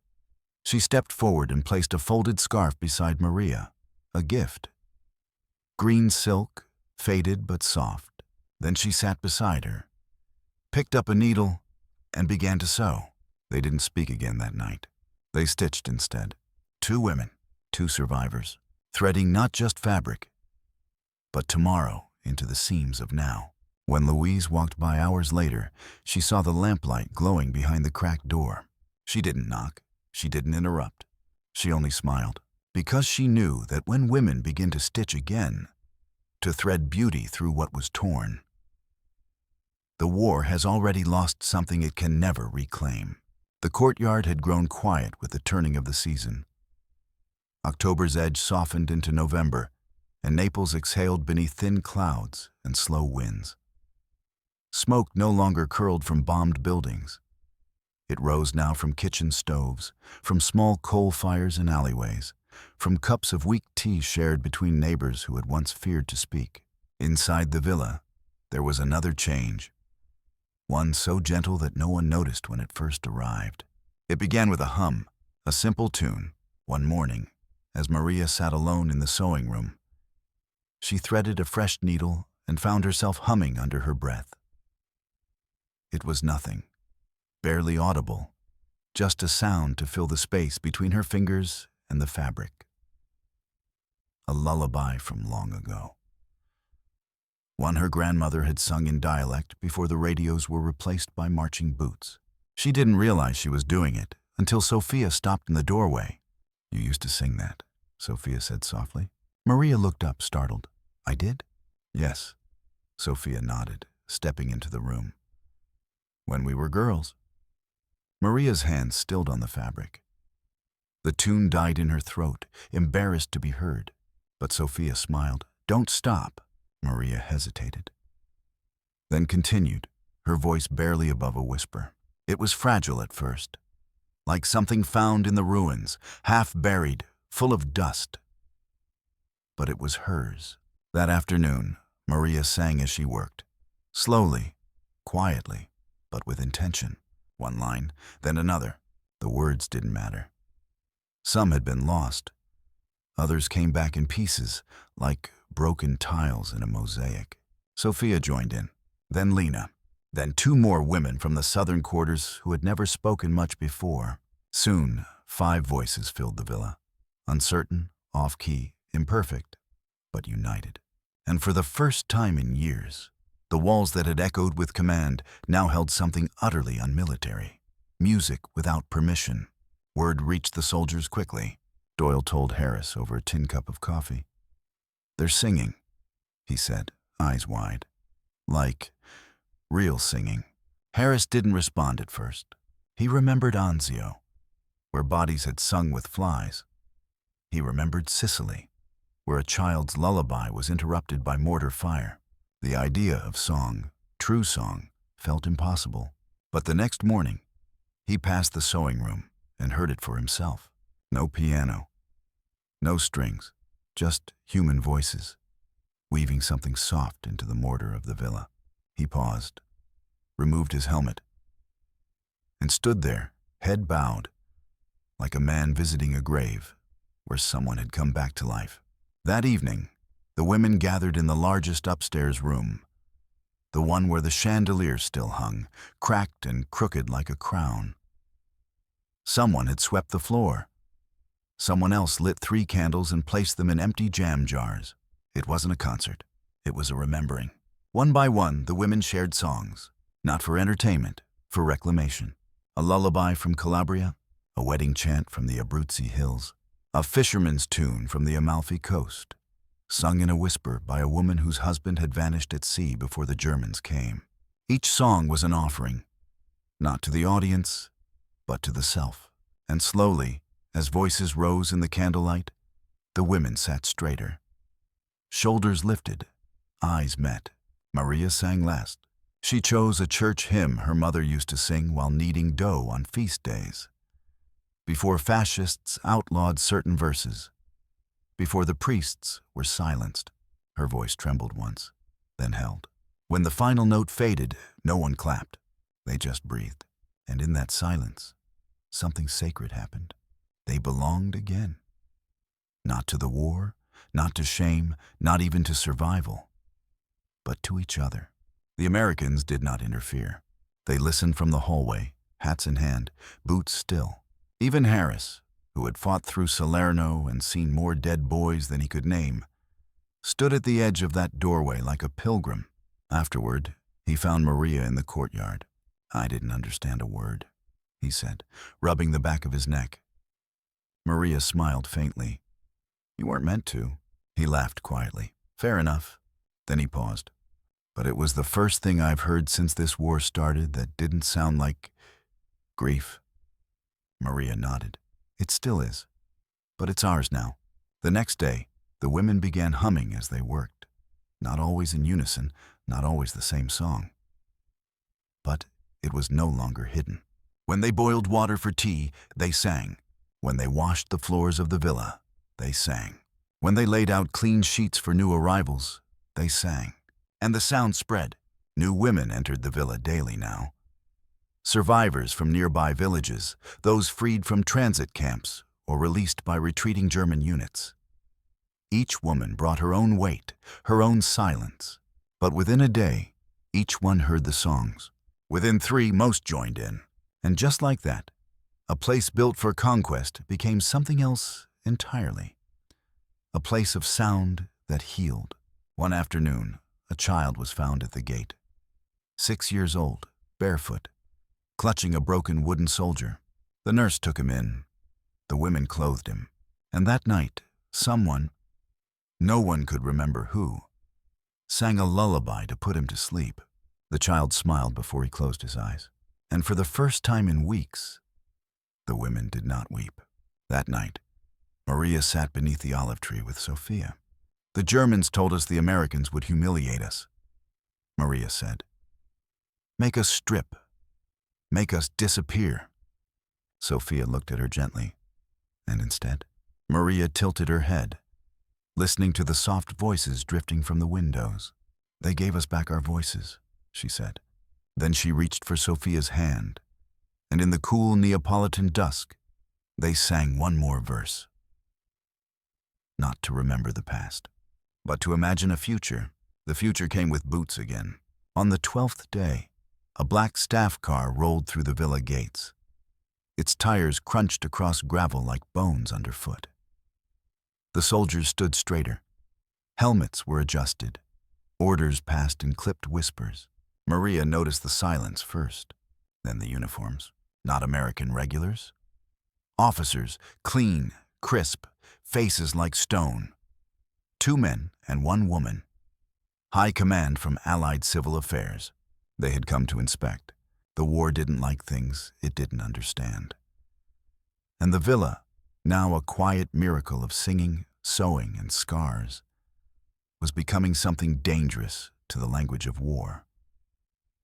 She stepped forward and placed a folded scarf beside Maria, a gift. Green silk, faded but soft. Then she sat beside her, picked up a needle, and began to sew. They didn't speak again that night. They stitched instead. 2 women, 2 survivors, threading not just fabric, but tomorrow into the seams of now. When Louise walked by hours later, she saw the lamplight glowing behind the cracked door. She didn't knock. She didn't interrupt. She only smiled, because she knew that when women begin to stitch again, to thread beauty through what was torn, the war has already lost something it can never reclaim. The courtyard had grown quiet with the turning of the season. October's edge softened into November, and Naples exhaled beneath thin clouds and slow winds. Smoke no longer curled from bombed buildings. It rose now from kitchen stoves, from small coal fires in alleyways, from cups of weak tea shared between neighbors who had once feared to speak. Inside the villa, there was another change, one so gentle that no one noticed when it first arrived. It began with a hum, a simple tune. One morning, as Maria sat alone in the sewing room, she threaded a fresh needle and found herself humming under her breath. It was nothing, barely audible, just a sound to fill the space between her fingers and the fabric. A lullaby from long ago. One her grandmother had sung in dialect before the radios were replaced by marching boots. She didn't realize she was doing it until Sophia stopped in the doorway. "You used to sing that," Sophia said softly. Maria looked up, startled. "I did?" "Yes," Sophia nodded, stepping into the room. "When we were girls." Maria's hands stilled on the fabric. The tune died in her throat, embarrassed to be heard. But Sophia smiled. "Don't stop." Maria hesitated, then continued, her voice barely above a whisper. It was fragile at first, like something found in the ruins, half buried, full of dust. But it was hers. That afternoon, Maria sang as she worked, slowly, quietly, but with intention. One line, then another. The words didn't matter. Some had been lost. Others came back in pieces, like broken tiles in a mosaic. Sophia joined in, then Lena, then two more women from the southern quarters who had never spoken much before. Soon, 5 voices filled the villa, uncertain, off-key, imperfect, but united. And for the first time in years, the walls that had echoed with command now held something utterly unmilitary. Music without permission. Word reached the soldiers quickly, Doyle told Harris over a tin cup of coffee. "They're singing," he said, eyes wide. "Like real singing." Harris didn't respond at first. He remembered Anzio, where bodies had sung with flies. He remembered Sicily, where a child's lullaby was interrupted by mortar fire. The idea of song, true song, felt impossible. But the next morning, he passed the sewing room and heard it for himself. No piano, no strings, just human voices, weaving something soft into the mortar of the villa. He paused, removed his helmet, and stood there, head bowed, like a man visiting a grave where someone had come back to life. That evening, the women gathered in the largest upstairs room, the one where the chandelier still hung, cracked and crooked like a crown. Someone had swept the floor. Someone else lit 3 candles and placed them in empty jam jars. It wasn't a concert. It was a remembering. One by one, the women shared songs, not for entertainment, for reclamation. A lullaby from Calabria, a wedding chant from the Abruzzi Hills, a fisherman's tune from the Amalfi coast, sung in a whisper by a woman whose husband had vanished at sea before the Germans came. Each song was an offering, not to the audience, but to the self. And slowly, as voices rose in the candlelight, the women sat straighter. Shoulders lifted, eyes met. Maria sang last. She chose a church hymn her mother used to sing while kneading dough on feast days. Before fascists outlawed certain verses, before the priests were silenced, her voice trembled once, then held. When the final note faded, no one clapped. They just breathed. And in that silence, something sacred happened. They belonged again. Not to the war, not to shame, not even to survival, but to each other. The Americans did not interfere. They listened from the hallway, hats in hand, boots still. Even Harris, who had fought through Salerno and seen more dead boys than he could name, stood at the edge of that doorway like a pilgrim. Afterward, He found Maria in the courtyard. I didn't understand a word, he said, rubbing the back of his neck. Maria smiled faintly. You weren't meant to. He laughed quietly. Fair enough. Then he paused. But it was the first thing I've heard since this war started that didn't sound like grief. Maria nodded. It still is. But it's ours now. The next day, the women began humming as they worked. Not always in unison, not always the same song. But it was no longer hidden. When they boiled water for tea, they sang. When they washed the floors of the villa, they sang. When they laid out clean sheets for new arrivals, they sang. And the sound spread. New women entered the villa daily now. Survivors from nearby villages, those freed from transit camps or released by retreating German units. Each woman brought her own weight, her own silence. But within a day, each one heard the songs. Within 3, most joined in. And just like that, a place built for conquest became something else entirely. A place of sound that healed. One afternoon, a child was found at the gate. 6 years old, barefoot, clutching a broken wooden soldier. The nurse took him in. The women clothed him. And that night, someone, no one could remember who, sang a lullaby to put him to sleep. The child smiled before he closed his eyes. And for the first time in weeks, the women did not weep. That night, Maria sat beneath the olive tree with Sophia. The Germans told us the Americans would humiliate us, Maria said. Make us strip. Make us disappear. Sophia looked at her gently, and instead, Maria tilted her head, listening to the soft voices drifting from the windows. They gave us back our voices, she said. Then she reached for Sophia's hand, and in the cool Neapolitan dusk, they sang one more verse. Not to remember the past, but to imagine a future. The future came with boots again. On the 12th day, a black staff car rolled through the villa gates. Its tires crunched across gravel like bones underfoot. The soldiers stood straighter. Helmets were adjusted. Orders passed in clipped whispers. Maria noticed the silence first, then the uniforms. Not American regulars. Officers, clean, crisp, faces like stone. 2 men and 1 woman. High command from Allied Civil Affairs. They had come to inspect. The war didn't like things it didn't understand. And the villa, now a quiet miracle of singing, sewing, and scars, was becoming something dangerous to the language of war.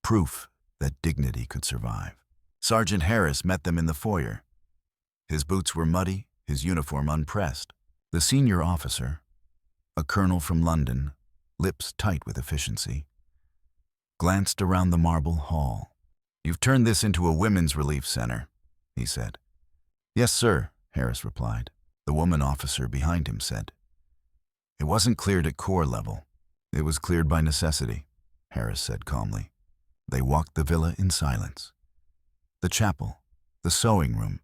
Proof that dignity could survive. Sergeant Harris met them in the foyer. His boots were muddy, his uniform unpressed. The senior officer, a colonel from London, lips tight with efficiency, glanced around the marble hall. You've turned this into a women's relief center, he said. Yes, sir, Harris replied. The woman officer behind him said. It wasn't cleared at corps level. It was cleared by necessity, Harris said calmly. They walked the villa in silence. The chapel, the sewing room,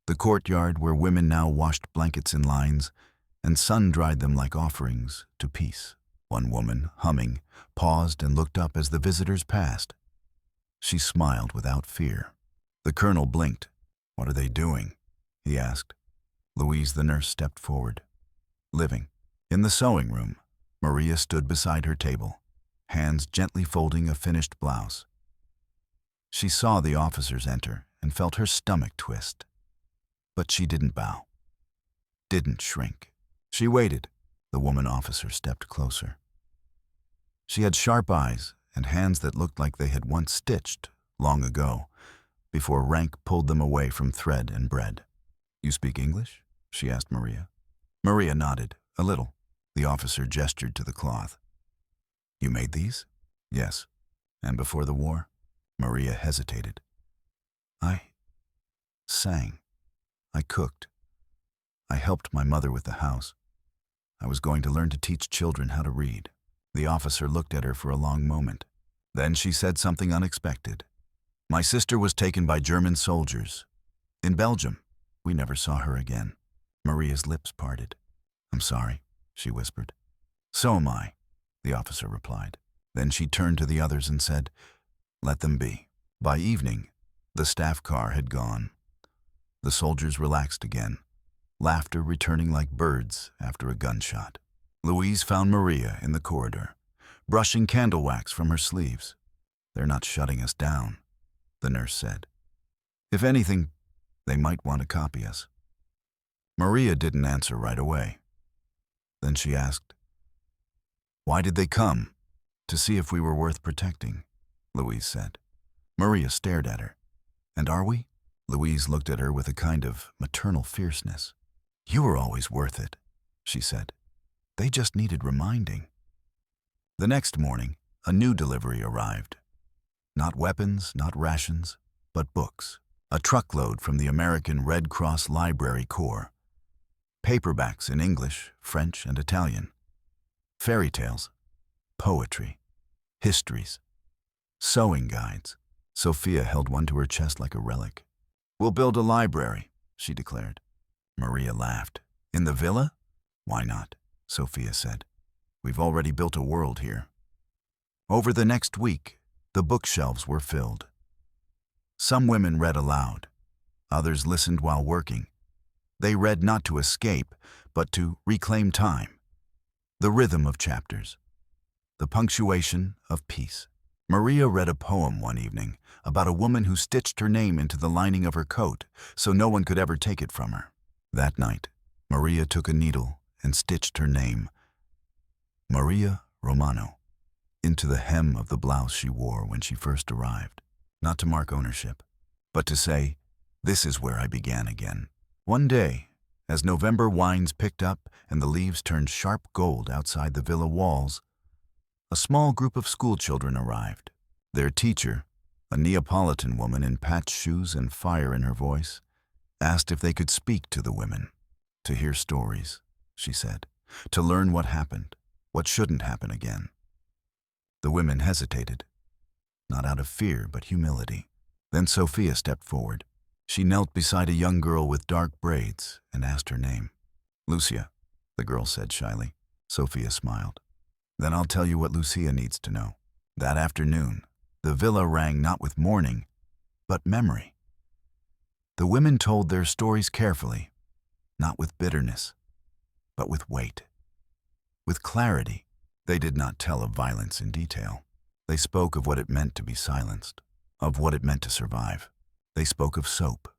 the courtyard where women now washed blankets in lines and sun-dried them like offerings to peace. One woman, humming, paused and looked up as the visitors passed. She smiled without fear. The colonel blinked. What are they doing? He asked. Louise, the nurse, stepped forward. Living. In the sewing room, Maria stood beside her table, hands gently folding a finished blouse. She saw the officers enter and felt her stomach twist. But she didn't bow. Didn't shrink. She waited. The woman officer stepped closer. She had sharp eyes and hands that looked like they had once stitched long ago, before rank pulled them away from thread and bread. You speak English? She asked Maria. Maria nodded, a little. The officer gestured to the cloth. You made these? Yes. And before the war? Maria hesitated. I sang. I cooked. I helped my mother with the house. I was going to learn to teach children how to read. The officer looked at her for a long moment. Then she said something unexpected. My sister was taken by German soldiers. In Belgium. We never saw her again. Maria's lips parted. I'm sorry, she whispered. So am I, the officer replied. Then she turned to the others and said, "Let them be." By evening, the staff car had gone. The soldiers relaxed again, laughter returning like birds after a gunshot. Louise found Maria in the corridor, brushing candle wax from her sleeves. "They're not shutting us down," the nurse said. "If anything, they might want to copy us." Maria didn't answer right away. Then she asked, "Why did they come?" "To see if we were worth protecting," Louise said. Maria stared at her. "And are we?" Louise looked at her with a kind of maternal fierceness. "You were always worth it," she said. "They just needed reminding." The next morning, a new delivery arrived. Not weapons, not rations, but books. A truckload from the American Red Cross Library Corps. Paperbacks in English, French, and Italian. Fairy tales, poetry, histories, sewing guides. Sophia held one to her chest like a relic. "We'll build a library," she declared. Maria laughed. "In the villa?" "Why not?" Sophia said. "We've already built a world here." Over the next week, the bookshelves were filled. Some women read aloud. Others listened while working. They read not to escape, but to reclaim time. The rhythm of chapters. The punctuation of peace. Maria read a poem one evening about a woman who stitched her name into the lining of her coat so no one could ever take it from her. That night, Maria took a needle and stitched her name, Maria Romano, into the hem of the blouse she wore when she first arrived. Not to mark ownership, but to say, "This is where I began again." One day, as November winds picked up and the leaves turned sharp gold outside the villa walls, a small group of schoolchildren arrived. Their teacher, a Neapolitan woman in patched shoes and fire in her voice, asked if they could speak to the women. "To hear stories," she said, "to learn what happened, what shouldn't happen again." The women hesitated, not out of fear but humility. Then Sophia stepped forward. She knelt beside a young girl with dark braids and asked her name. "Lucia," the girl said shyly. Sophia smiled. "Then I'll tell you what Lucia needs to know." That afternoon, the villa rang not with mourning, but memory. The women told their stories carefully, not with bitterness, but with weight, with clarity. They did not tell of violence in detail. They spoke of what it meant to be silenced, of what it meant to survive. They spoke of soap,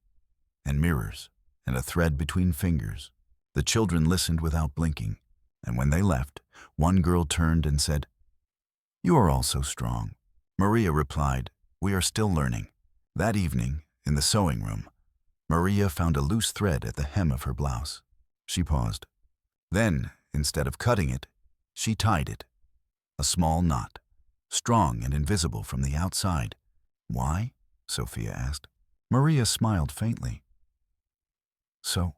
and mirrors, and a thread between fingers. The children listened without blinking, and when they left, one girl turned and said, "You are all so strong." Maria replied, "We are still learning." That evening, in the sewing room, Maria found a loose thread at the hem of her blouse. She paused. Then, instead of cutting it, she tied it. A small knot, strong and invisible from the outside. "Why?" Sophia asked. Maria smiled faintly. "So,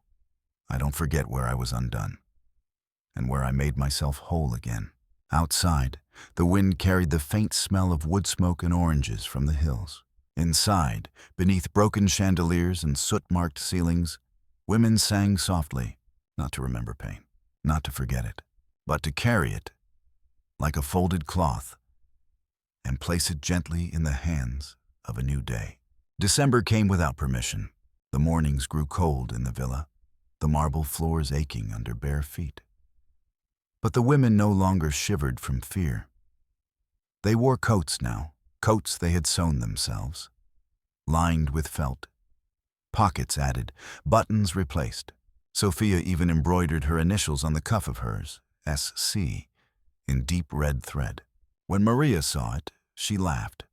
I don't forget where I was undone, and where I made myself whole again." Outside, the wind carried the faint smell of wood smoke and oranges from the hills. Inside, beneath broken chandeliers and soot-marked ceilings, women sang softly, not to remember pain, not to forget it, but to carry it, like a folded cloth, and place it gently in the hands of a new day. December came without permission. The mornings grew cold in the villa, the marble floors aching under bare feet. But the women no longer shivered from fear. They wore coats now, coats they had sewn themselves, lined with felt, pockets added, buttons replaced. Sophia even embroidered her initials on the cuff of hers, SC, in deep red thread. When Maria saw it, she laughed.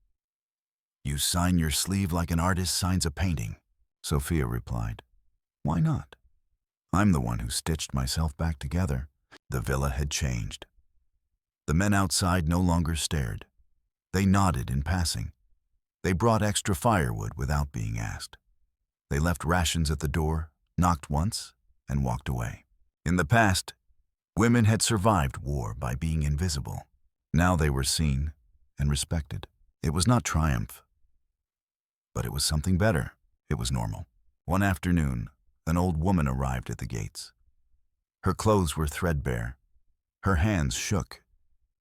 "You sign your sleeve like an artist signs a painting," Sophia replied. "Why not? I'm the one who stitched myself back together." The villa had changed. The men outside no longer stared. They nodded in passing. They brought extra firewood without being asked. They left rations at the door, knocked once, and walked away. In the past, women had survived war by being invisible. Now they were seen and respected. It was not triumph, but it was something better. It was normal. One afternoon, an old woman arrived at the gates. Her clothes were threadbare. Her hands shook.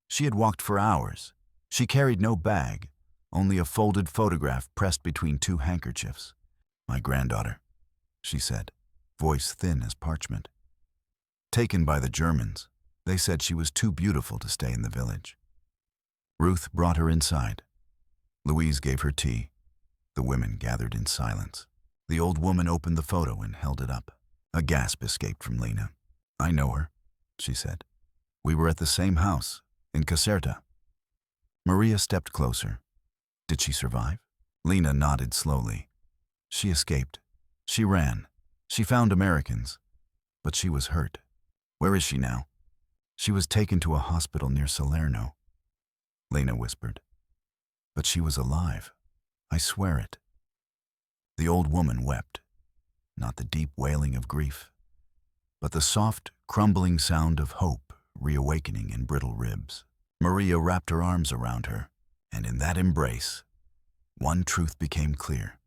She had walked for hours, She carried no bag, only a folded photograph pressed between two handkerchiefs. "My granddaughter," she said, voice thin as parchment. "Taken by the Germans. They said she was too beautiful to stay in the village." Ruth brought her inside. Louise gave her tea. The women gathered in silence. The old woman opened the photo and held it up. A gasp escaped from Lena. "I know her," she said. "We were at the same house, in Caserta." Maria stepped closer. "Did she survive?" Lena nodded slowly. "She escaped. She ran. She found Americans. But she was hurt." "Where is she now?" "She was taken to a hospital near Salerno," Lena whispered. "But she was alive. I swear it." The old woman wept, not the deep wailing of grief, but the soft, crumbling sound of hope reawakening in brittle ribs. Maria wrapped her arms around her, and in that embrace, one truth became clear.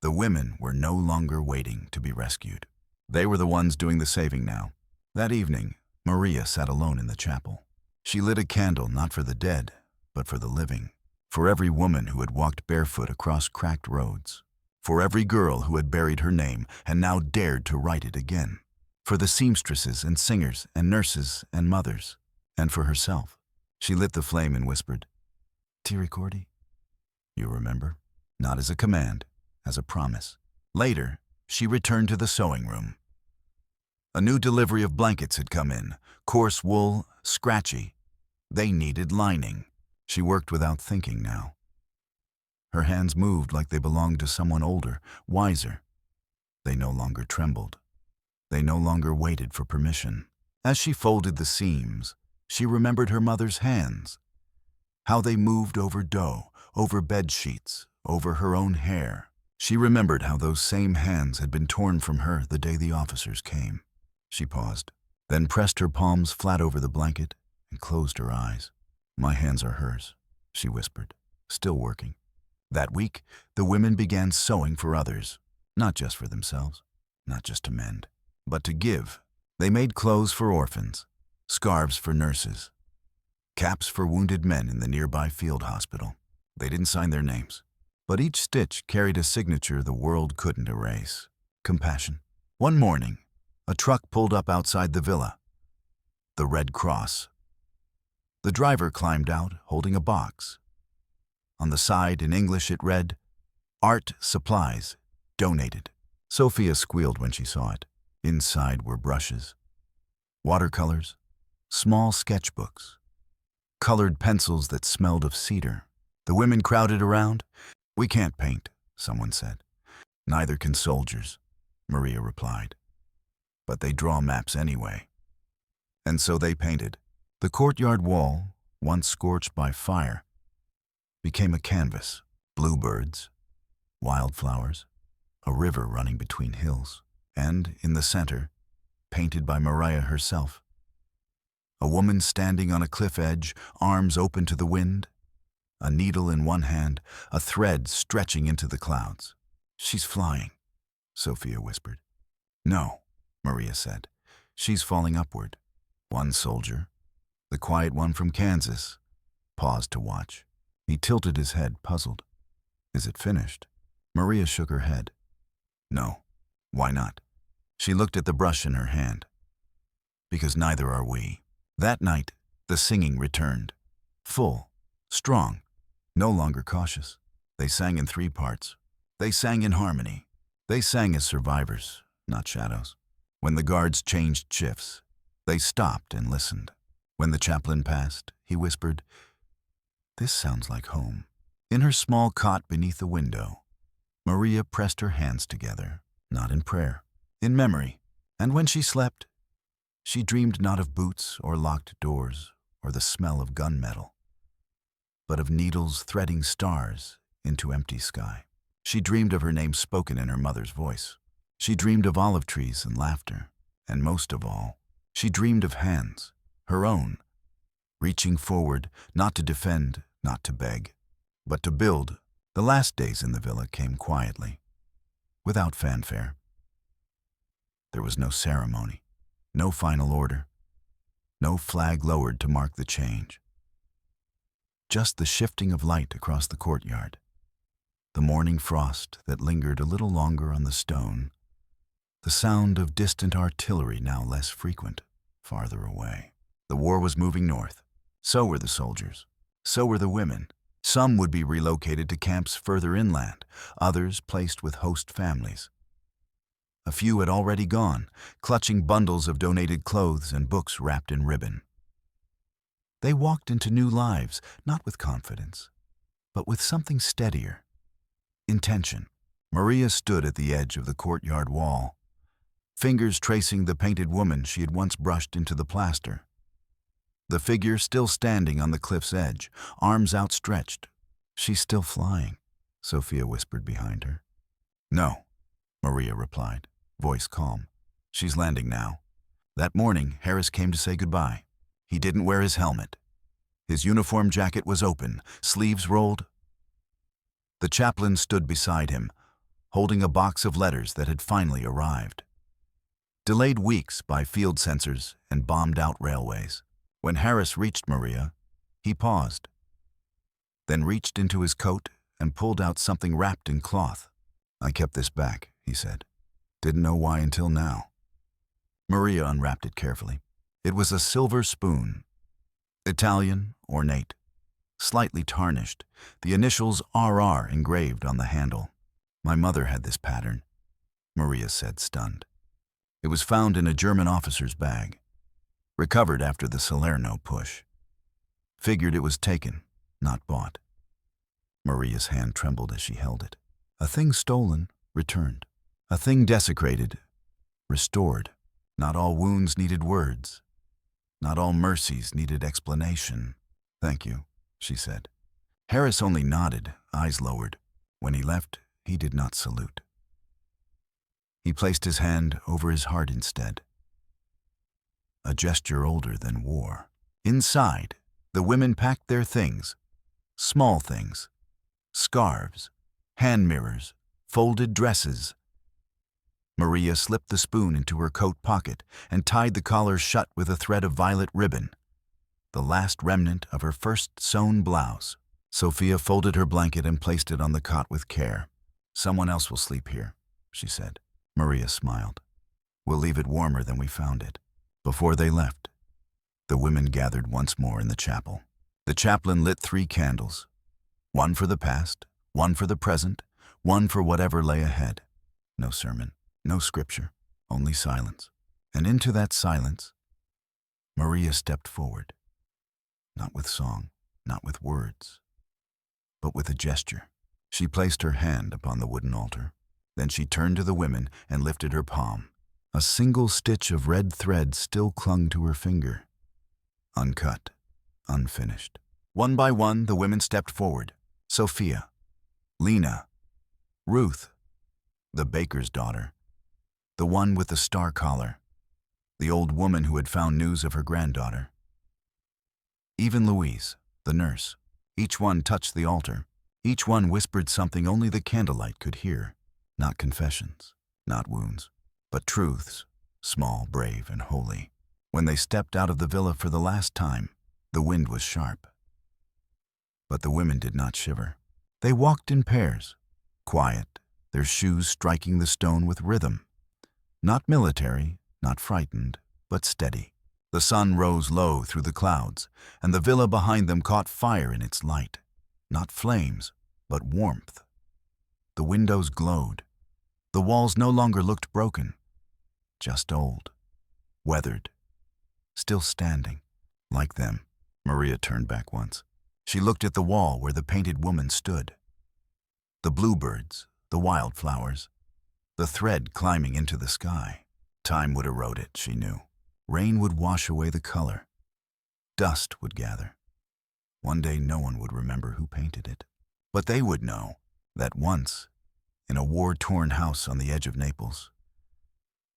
The women were no longer waiting to be rescued. They were the ones doing the saving now. That evening, Maria sat alone in the chapel. She lit a candle not for the dead, but for the living. For every woman who had walked barefoot across cracked roads. For every girl who had buried her name and now dared to write it again. For the seamstresses and singers and nurses and mothers. And for herself. She lit the flame and whispered, "Ti ricordi?" "You remember?" Not as a command, as a promise. Later, she returned to the sewing room. A new delivery of blankets had come in, coarse wool, scratchy. They needed lining. She worked without thinking now. Her hands moved like they belonged to someone older, wiser. They no longer trembled. They no longer waited for permission. As she folded the seams, she remembered her mother's hands, how they moved over dough, over bed sheets, over her own hair. She remembered how those same hands had been torn from her the day the officers came. She paused, then pressed her palms flat over the blanket and closed her eyes. "My hands are hers," she whispered, still working. That week, the women began sewing for others, not just for themselves, not just to mend, but to give. They made clothes for orphans, scarves for nurses, caps for wounded men in the nearby field hospital. They didn't sign their names, but each stitch carried a signature the world couldn't erase. Compassion. One morning, a truck pulled up outside the villa. The Red Cross. The driver climbed out, holding a box. On the side, in English, it read, "Art supplies, donated." Sophia squealed when she saw it. Inside were brushes, watercolors, small sketchbooks, colored pencils that smelled of cedar. The women crowded around. "We can't paint," someone said. "Neither can soldiers," Maria replied. "But they draw maps anyway." And so they painted. The courtyard wall, once scorched by fire, became a canvas. Bluebirds, wildflowers, a river running between hills, and, in the center, painted by Maria herself, a woman standing on a cliff edge, arms open to the wind, a needle in one hand, a thread stretching into the clouds. "She's flying," Sophia whispered. "No," Maria said. "She's falling upward." One soldier, the quiet one from Kansas, paused to watch. He tilted his head, puzzled. "Is it finished?" Maria shook her head. "No. Why not?" She looked at the brush in her hand. "Because neither are we." That night, the singing returned. Full, strong, no longer cautious. They sang in 3 parts. They sang in harmony. They sang as survivors, not shadows. When the guards changed shifts, they stopped and listened. When the chaplain passed, he whispered, "This sounds like home." In her small cot beneath the window, Maria pressed her hands together, not in prayer, in memory. And when she slept, she dreamed not of boots or locked doors or the smell of gunmetal, but of needles threading stars into empty sky. She dreamed of her name spoken in her mother's voice. She dreamed of olive trees and laughter, and most of all, she dreamed of hands, her own, reaching forward, not to defend, not to beg, but to build. The last days in the villa came quietly, without fanfare. There was no ceremony, no final order, no flag lowered to mark the change. just the shifting of light across the courtyard, the morning frost that lingered a little longer on the stone, the sound of distant artillery now less frequent, farther away. The war was moving north. So were the soldiers. So were the women. Some would be relocated to camps further inland, others placed with host families. A few had already gone, clutching bundles of donated clothes and books wrapped in ribbon. They walked into new lives, not with confidence, but with something steadier. Intention. Maria stood at the edge of the courtyard wall, fingers tracing the painted woman she had once brushed into the plaster. The figure still standing on the cliff's edge, arms outstretched. "She's still flying," Sophia whispered behind her. "No," Maria replied, voice calm. "She's landing now." That morning, Harris came to say goodbye. He didn't wear his helmet. His uniform jacket was open, sleeves rolled. The chaplain stood beside him, holding a box of letters that had finally arrived. Delayed weeks by field censors and bombed-out railways. When Harris reached Maria, he paused, then reached into his coat and pulled out something wrapped in cloth. "I kept this back," he said. "Didn't know why until now." Maria unwrapped it carefully. It was a silver spoon. Italian, ornate, slightly tarnished, the initials RR engraved on the handle. "My mother had this pattern," Maria said, stunned. "It was found in a German officer's bag. Recovered after the Salerno push. Figured it was taken, not bought." Maria's hand trembled as she held it. A thing stolen, returned. A thing desecrated, restored. Not all wounds needed words. Not all mercies needed explanation. "Thank you," she said. Harris only nodded, eyes lowered. When he left, he did not salute. He placed his hand over his heart instead. A gesture older than war. Inside, the women packed their things, small things, scarves, hand mirrors, folded dresses. Maria slipped the spoon into her coat pocket and tied the collar shut with a thread of violet ribbon, the last remnant of her first sewn blouse. Sophia folded her blanket and placed it on the cot with care. "Someone else will sleep here," she said. Maria smiled. "We'll leave it warmer than we found it." Before they left, the women gathered once more in the chapel. The chaplain lit 3 candles, one for the past, one for the present, one for whatever lay ahead. No sermon, no scripture, only silence. And into that silence, Maria stepped forward, not with song, not with words, but with a gesture. She placed her hand upon the wooden altar. Then she turned to the women and lifted her palm. A single stitch of red thread still clung to her finger, uncut, unfinished. One by one, the women stepped forward. Sophia, Lena, Ruth, the baker's daughter, the one with the star collar, the old woman who had found news of her granddaughter. Even Louise, the nurse. Each one touched the altar. Each one whispered something only the candlelight could hear. Not confessions, not wounds, but truths, small, brave, and holy. When they stepped out of the villa for the last time, the wind was sharp. But the women did not shiver. They walked in pairs, quiet, their shoes striking the stone with rhythm. Not military, not frightened, but steady. The sun rose low through the clouds, and the villa behind them caught fire in its light. Not flames, but warmth. The windows glowed. The walls no longer looked broken, just old, weathered, still standing. Like them, Maria turned back once. She looked at the wall where the painted woman stood. The bluebirds, the wildflowers, the thread climbing into the sky. Time would erode it, she knew. Rain would wash away the color. Dust would gather. One day no one would remember who painted it. But they would know that once, in a war-torn house on the edge of Naples,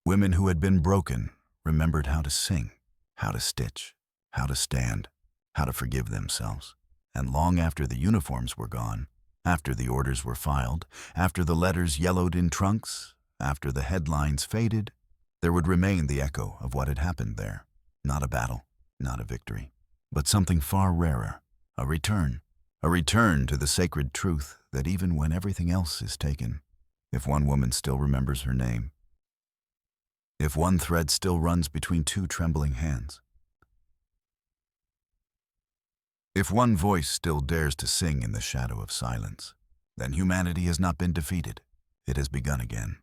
women who had been broken remembered how to sing, how to stitch, how to stand, how to forgive themselves. And long after the uniforms were gone, after the orders were filed, after the letters yellowed in trunks, after the headlines faded, there would remain the echo of what had happened there. Not a battle, not a victory, but something far rarer, A return. A return to the sacred truth that even when everything else is taken, if one woman still remembers her name, if one thread still runs between two trembling hands, if one voice still dares to sing in the shadow of silence, then humanity has not been defeated. It has begun again.